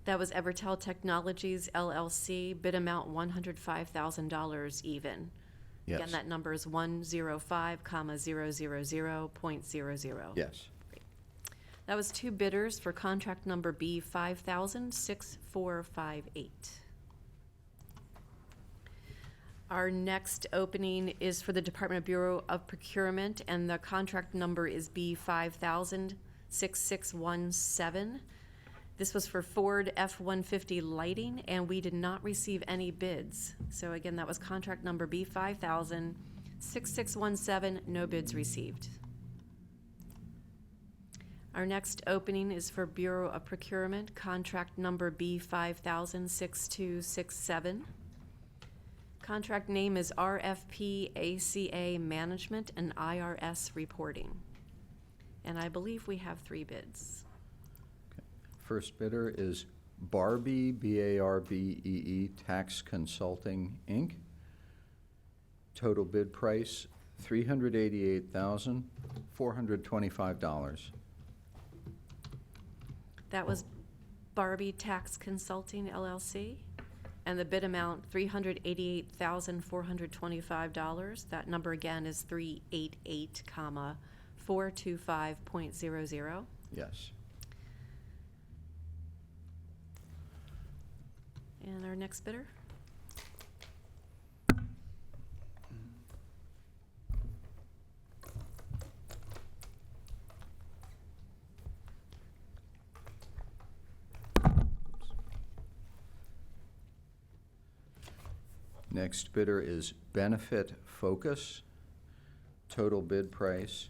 That was Evertel Technologies LLC, bid amount $105,000 even. Yes. Again, that number is 105,000.00. Yes. That was two bidders for contract number B 5000-6458. Our next opening is for the Department of Bureau of Procurement, and the contract number is B 5000-6617. This was for Ford F-150 lighting, and we did not receive any bids. So again, that was contract number B 5000-6617, no bids received. Our next opening is for Bureau of Procurement, contract number B 5000-6267. Contract name is RFP ACA Management and IRS Reporting. And I believe we have three bids. First bidder is Barbee, B-A-R-B-E-E, Tax Consulting, Inc. Total bid price, $388,425. That was Barbee Tax Consulting LLC, and the bid amount $388,425. That number again is 388,425.00. Yes. And our next bidder? Next bidder is Benefit Focus. Total bid price,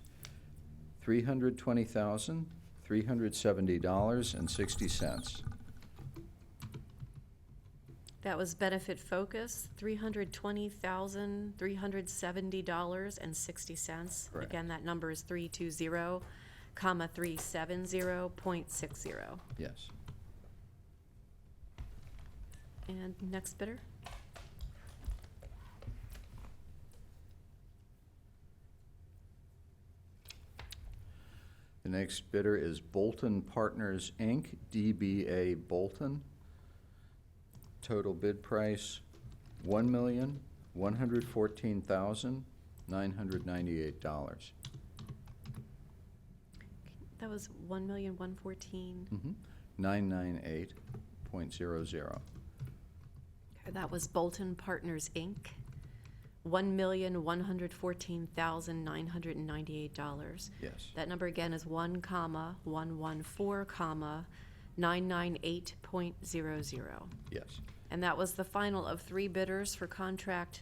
$320,370.60. That was Benefit Focus, $320,370.60. Correct. Again, that number is 320,370.60. Yes. And next bidder? The next bidder is Bolton Partners, Inc., DBA Bolton. Total bid price, $1,114,998. That was $1,114,000. 998.00. That was Bolton Partners, Inc., $1,114,998. Yes. That number again is 1,114,998.00. Yes. And that was the final of three bidders for contract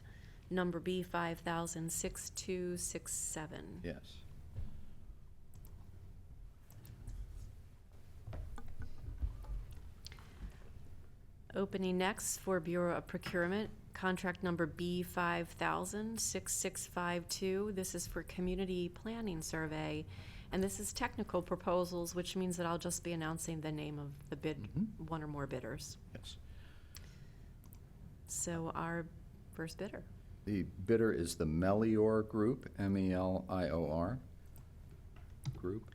number B 5000-6267. Yes. Opening next for Bureau of Procurement, contract number B 5000-6652. This is for Community Planning Survey, and this is technical proposals, which means that I'll just be announcing the name of the bid, one or more bidders. Yes. So our first bidder. The bidder is the Melior Group, M-E-L-I-O-R Group.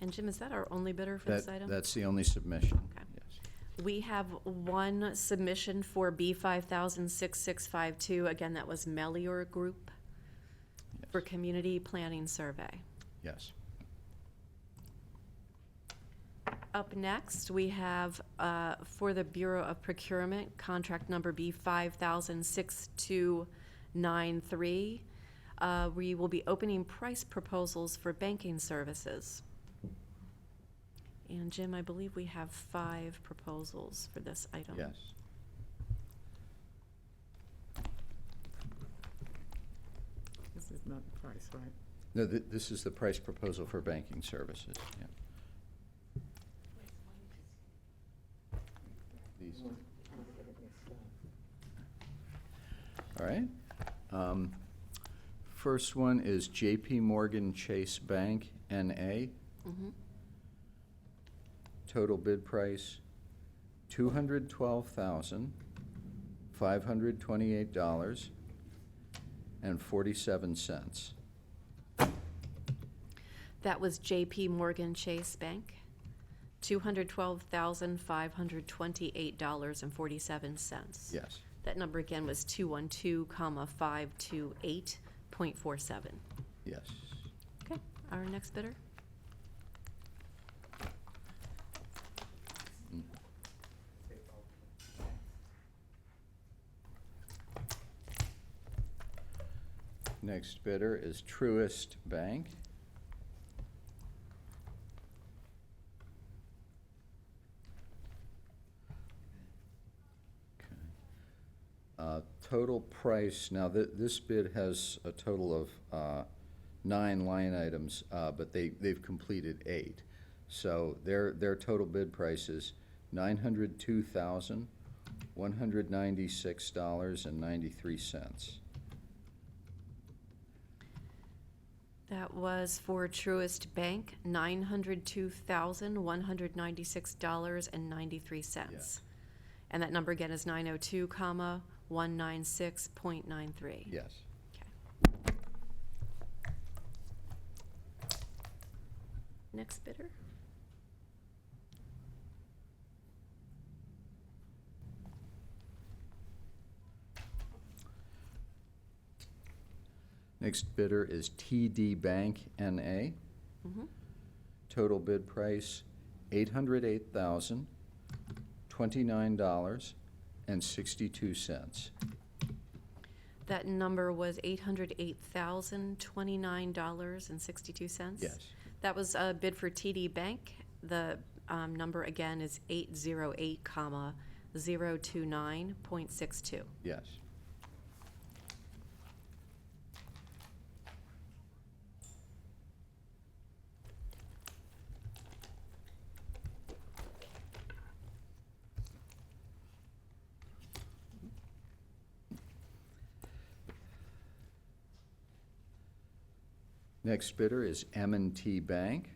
And Jim, is that our only bidder for this item? That's the only submission. Okay. Yes. We have one submission for B 5000-6652. Again, that was Melior Group for Community Planning Survey. Yes. Up next, we have for the Bureau of Procurement, contract number B 5000-6293. We will be opening price proposals for banking services. And Jim, I believe we have 5 proposals for this item. Yes. This is not the price, right? No, this is the price proposal for banking services. Yeah. These. All right. First one is J.P. Morgan Chase Bank, NA. Mhm. Total bid price, $212,528.47. That was JP Morgan Chase Bank, $212,528.47. Yes. That number again was 212,528.47. Yes. Okay, our next bidder? Next bidder is Truist Bank. Total price, now this bid has a total of 9 line items, but they've completed 8. So their total bid price is $902,196.93. That was for Truist Bank, $902,196.93. And that number again is 902,196.93. Yes. Okay. Next bidder? Next bidder is TD Bank NA. Mhm. Total bid price, $808,029.62. That number was $808,029.62. Yes. That was a bid for TD Bank. The number again is 808,029.62. Yes. Next bidder is M&T Bank.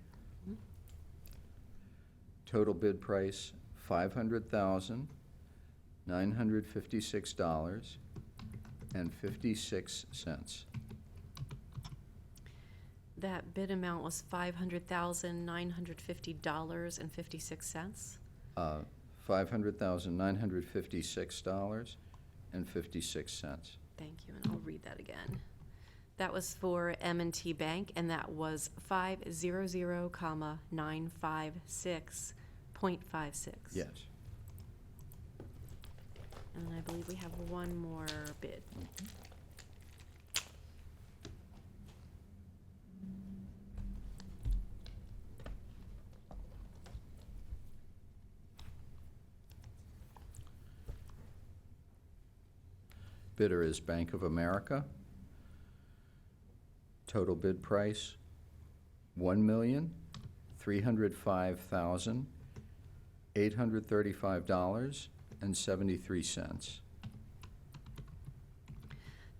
Total bid price, $500,956.56. That bid amount was $500,950.56. $500,956.56. Thank you, and I'll read that again. That was for M&T Bank, and that was 500,956.56. Yes. And I believe we have one more bid. Bidder is Bank of America. Total bid price, $1,305,835.73.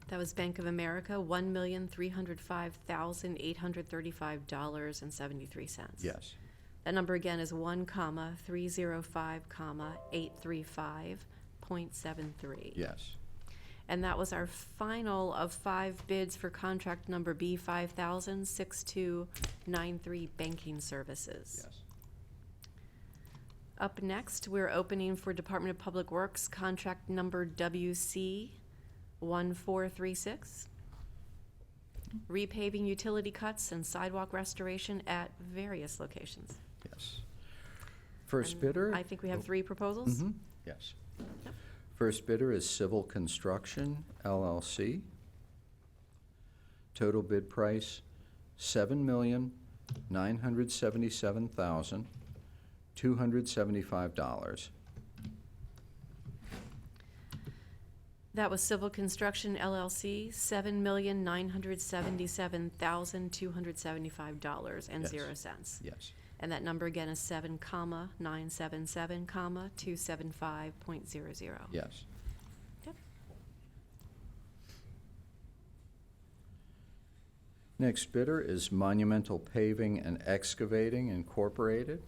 That was Bank of America, $1,305,835.73. Yes. That number again is 1,305,835.73. Yes. And that was our final of 5 bids for contract number B5000-6293 Banking Services. Yes. Up next, we're opening for Department of Public Works contract number WC1436. Repaving utility cuts and sidewalk restoration at various locations. Yes. First And bidder? I think we have 3 proposals. Mm-hmm. Yes. First bidder is Civil Construction, LLC. Total bid price, $7,977,275. That was Civil Construction LLC, $7,977,275.00. Yes. And that number again is 7,977,275.00. Yes. Yep. Next bidder is Monumental Paving and Excavating Incorporated.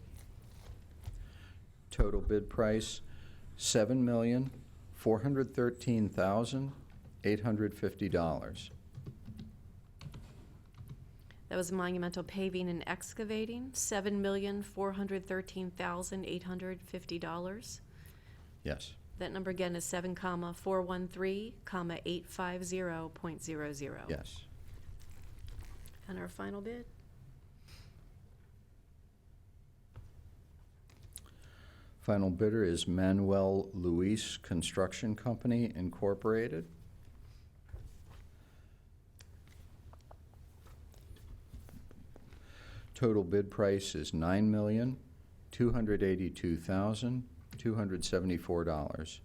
Total bid price, $7,413,850. That was Monumental Paving and Excavating, $7,413,850. Yes. That number again is 7,413,850.00. Yes. And our final bid? Final bidder is Manuel Luis Construction Company Incorporated. Total bid price is $9,282,274.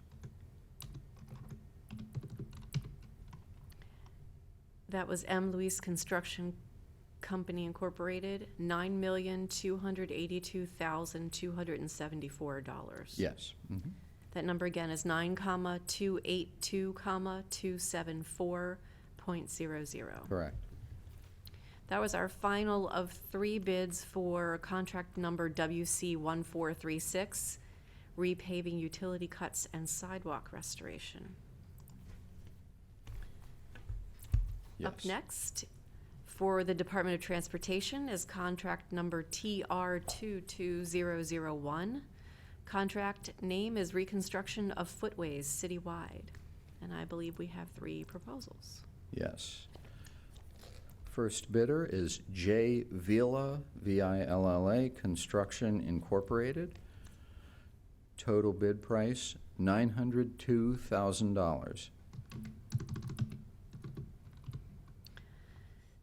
That was M. Luis Construction Company Incorporated, $9,282,274. Yes. Mm-hmm. That number again is 9,282,274.00. Correct. That was our final of 3 bids for contract number WC 1436, repaving utility cuts and sidewalk restoration. Yes. Up next, for the Department of Transportation, is contract number TR 22001. Contract name is Reconstruction of Footways Citywide. And I believe we have 3 proposals. Yes. First bidder is J. Villa, V-I-L-L-A, Construction Incorporated. Total bid price, $902,000.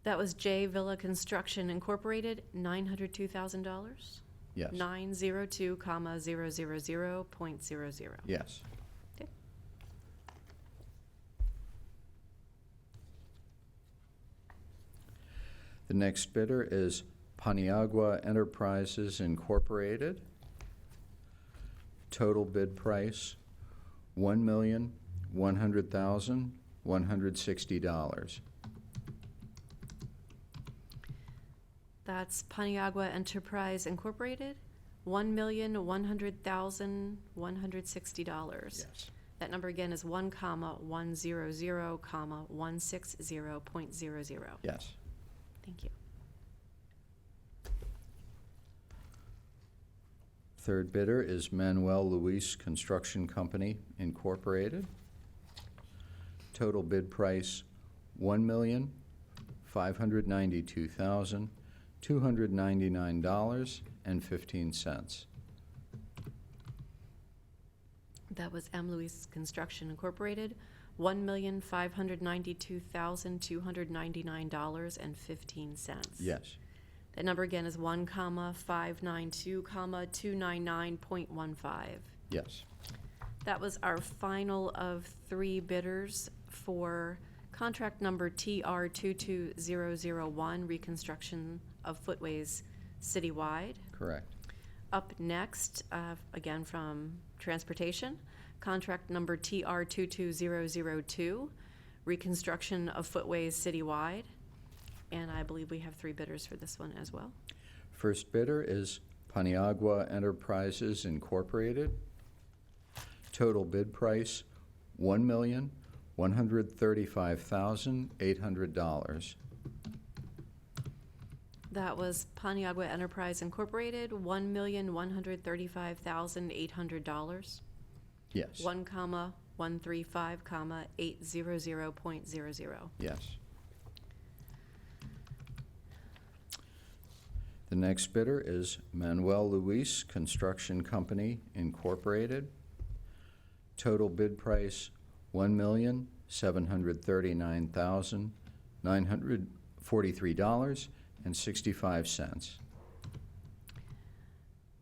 That was J. Villa Construction Incorporated, $902,000? Yes. 902,000.00. Yes. Okay. The next bidder is Paniagua Enterprises Incorporated. Total bid price, $1,100,160. That's Paniagua Enterprise Incorporated, $1,100,160. Yes. That number again is 1,100,160.00. Yes. Thank you. Third bidder is Manuel Luis Construction Company Incorporated. Total bid price, $1,592,299.15. That was M. Luis Construction Incorporated, $1,592,299.15. Yes. That number again is 1,592,299.15. Yes. That was our final of 3 bidders for contract number TR 22001, reconstruction of footways citywide. Correct. Up next, again from Transportation, contract number TR 22002, reconstruction of footways citywide. And I believe we have 3 bidders for this one as well. First bidder is Paniagua Enterprises Incorporated. Total bid price, $1,135,800. That was Paniagua Enterprise Incorporated, $1,135,800. Yes. 1,135,800.00. Yes. The next bidder is Manuel Luis Construction Company Incorporated. Total bid price, $1,739,943.65.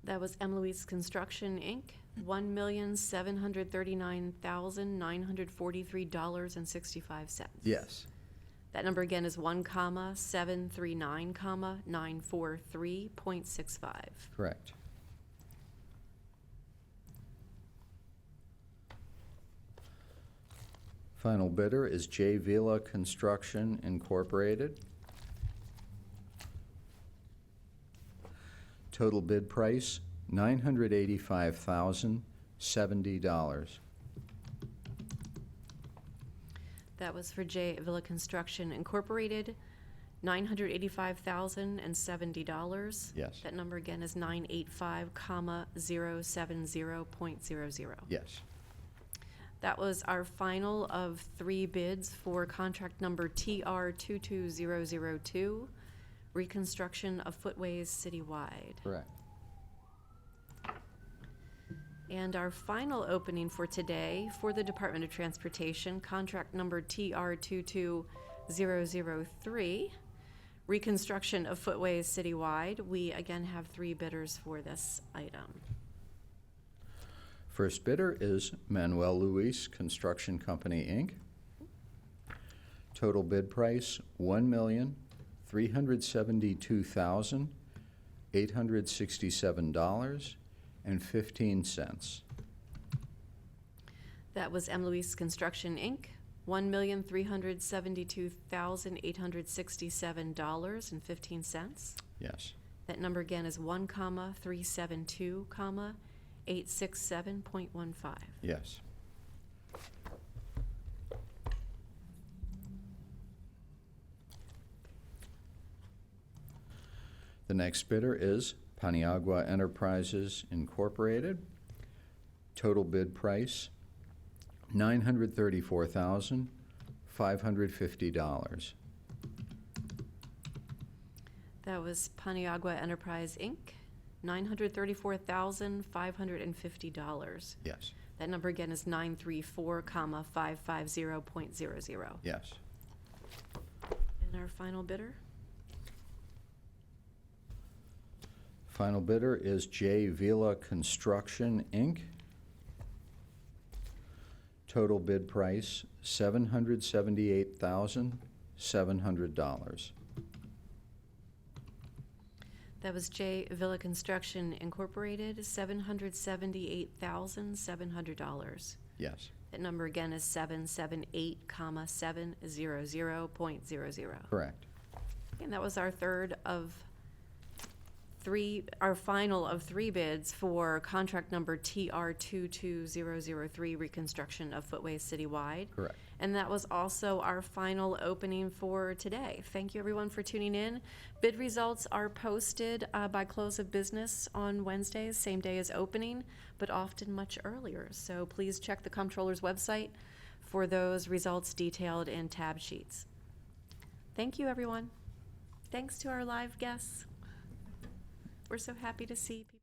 That was M. Luis Construction, Inc., $1,739,943.65. Yes. That number again is 1,739,943.65. Correct. Final bidder is J. Villa Construction Incorporated. Total bid price, $985,070. That was for J Villa Construction Incorporated, $985,070. Yes. That number again is 985,070.00. Yes. That was our final of 3 bids for contract number TR 22002, reconstruction of footways citywide. Correct. And our final opening for today for the Department of Transportation, contract number TR 22003, reconstruction of footways citywide. We again have 3 bidders for this item. First bidder is Manuel Luis Construction Company, Inc. Total bid price, $1,372,867.15. That was M. Luis Construction, Inc., $1,372,867.15. Yes. That number again is 1,372,867.15. Yes. The next bidder is Paniagua Enterprises Incorporated. Total bid price, $934,550. That was Paniagua Enterprise, Inc., $934,550. Yes. That number again is 934,550.00. Yes. And our final bidder? Final bidder is J. Villa Construction, Inc. Total bid price, $778,700. That was J. Villa Construction Incorporated, $778,700. Yes. That number again is 778,700.00. Correct. And that was our final of 3 bids for contract number TR 22003, reconstruction of footways citywide. Correct. And that was also our final opening for today. Thank you everyone for tuning in. Bid results are posted by close of business on Wednesdays, same day as opening, but often much earlier. So please check the Comptroller's website for those results detailed in tab sheets. Thank you everyone. Thanks to our live guests. We're so happy to see people.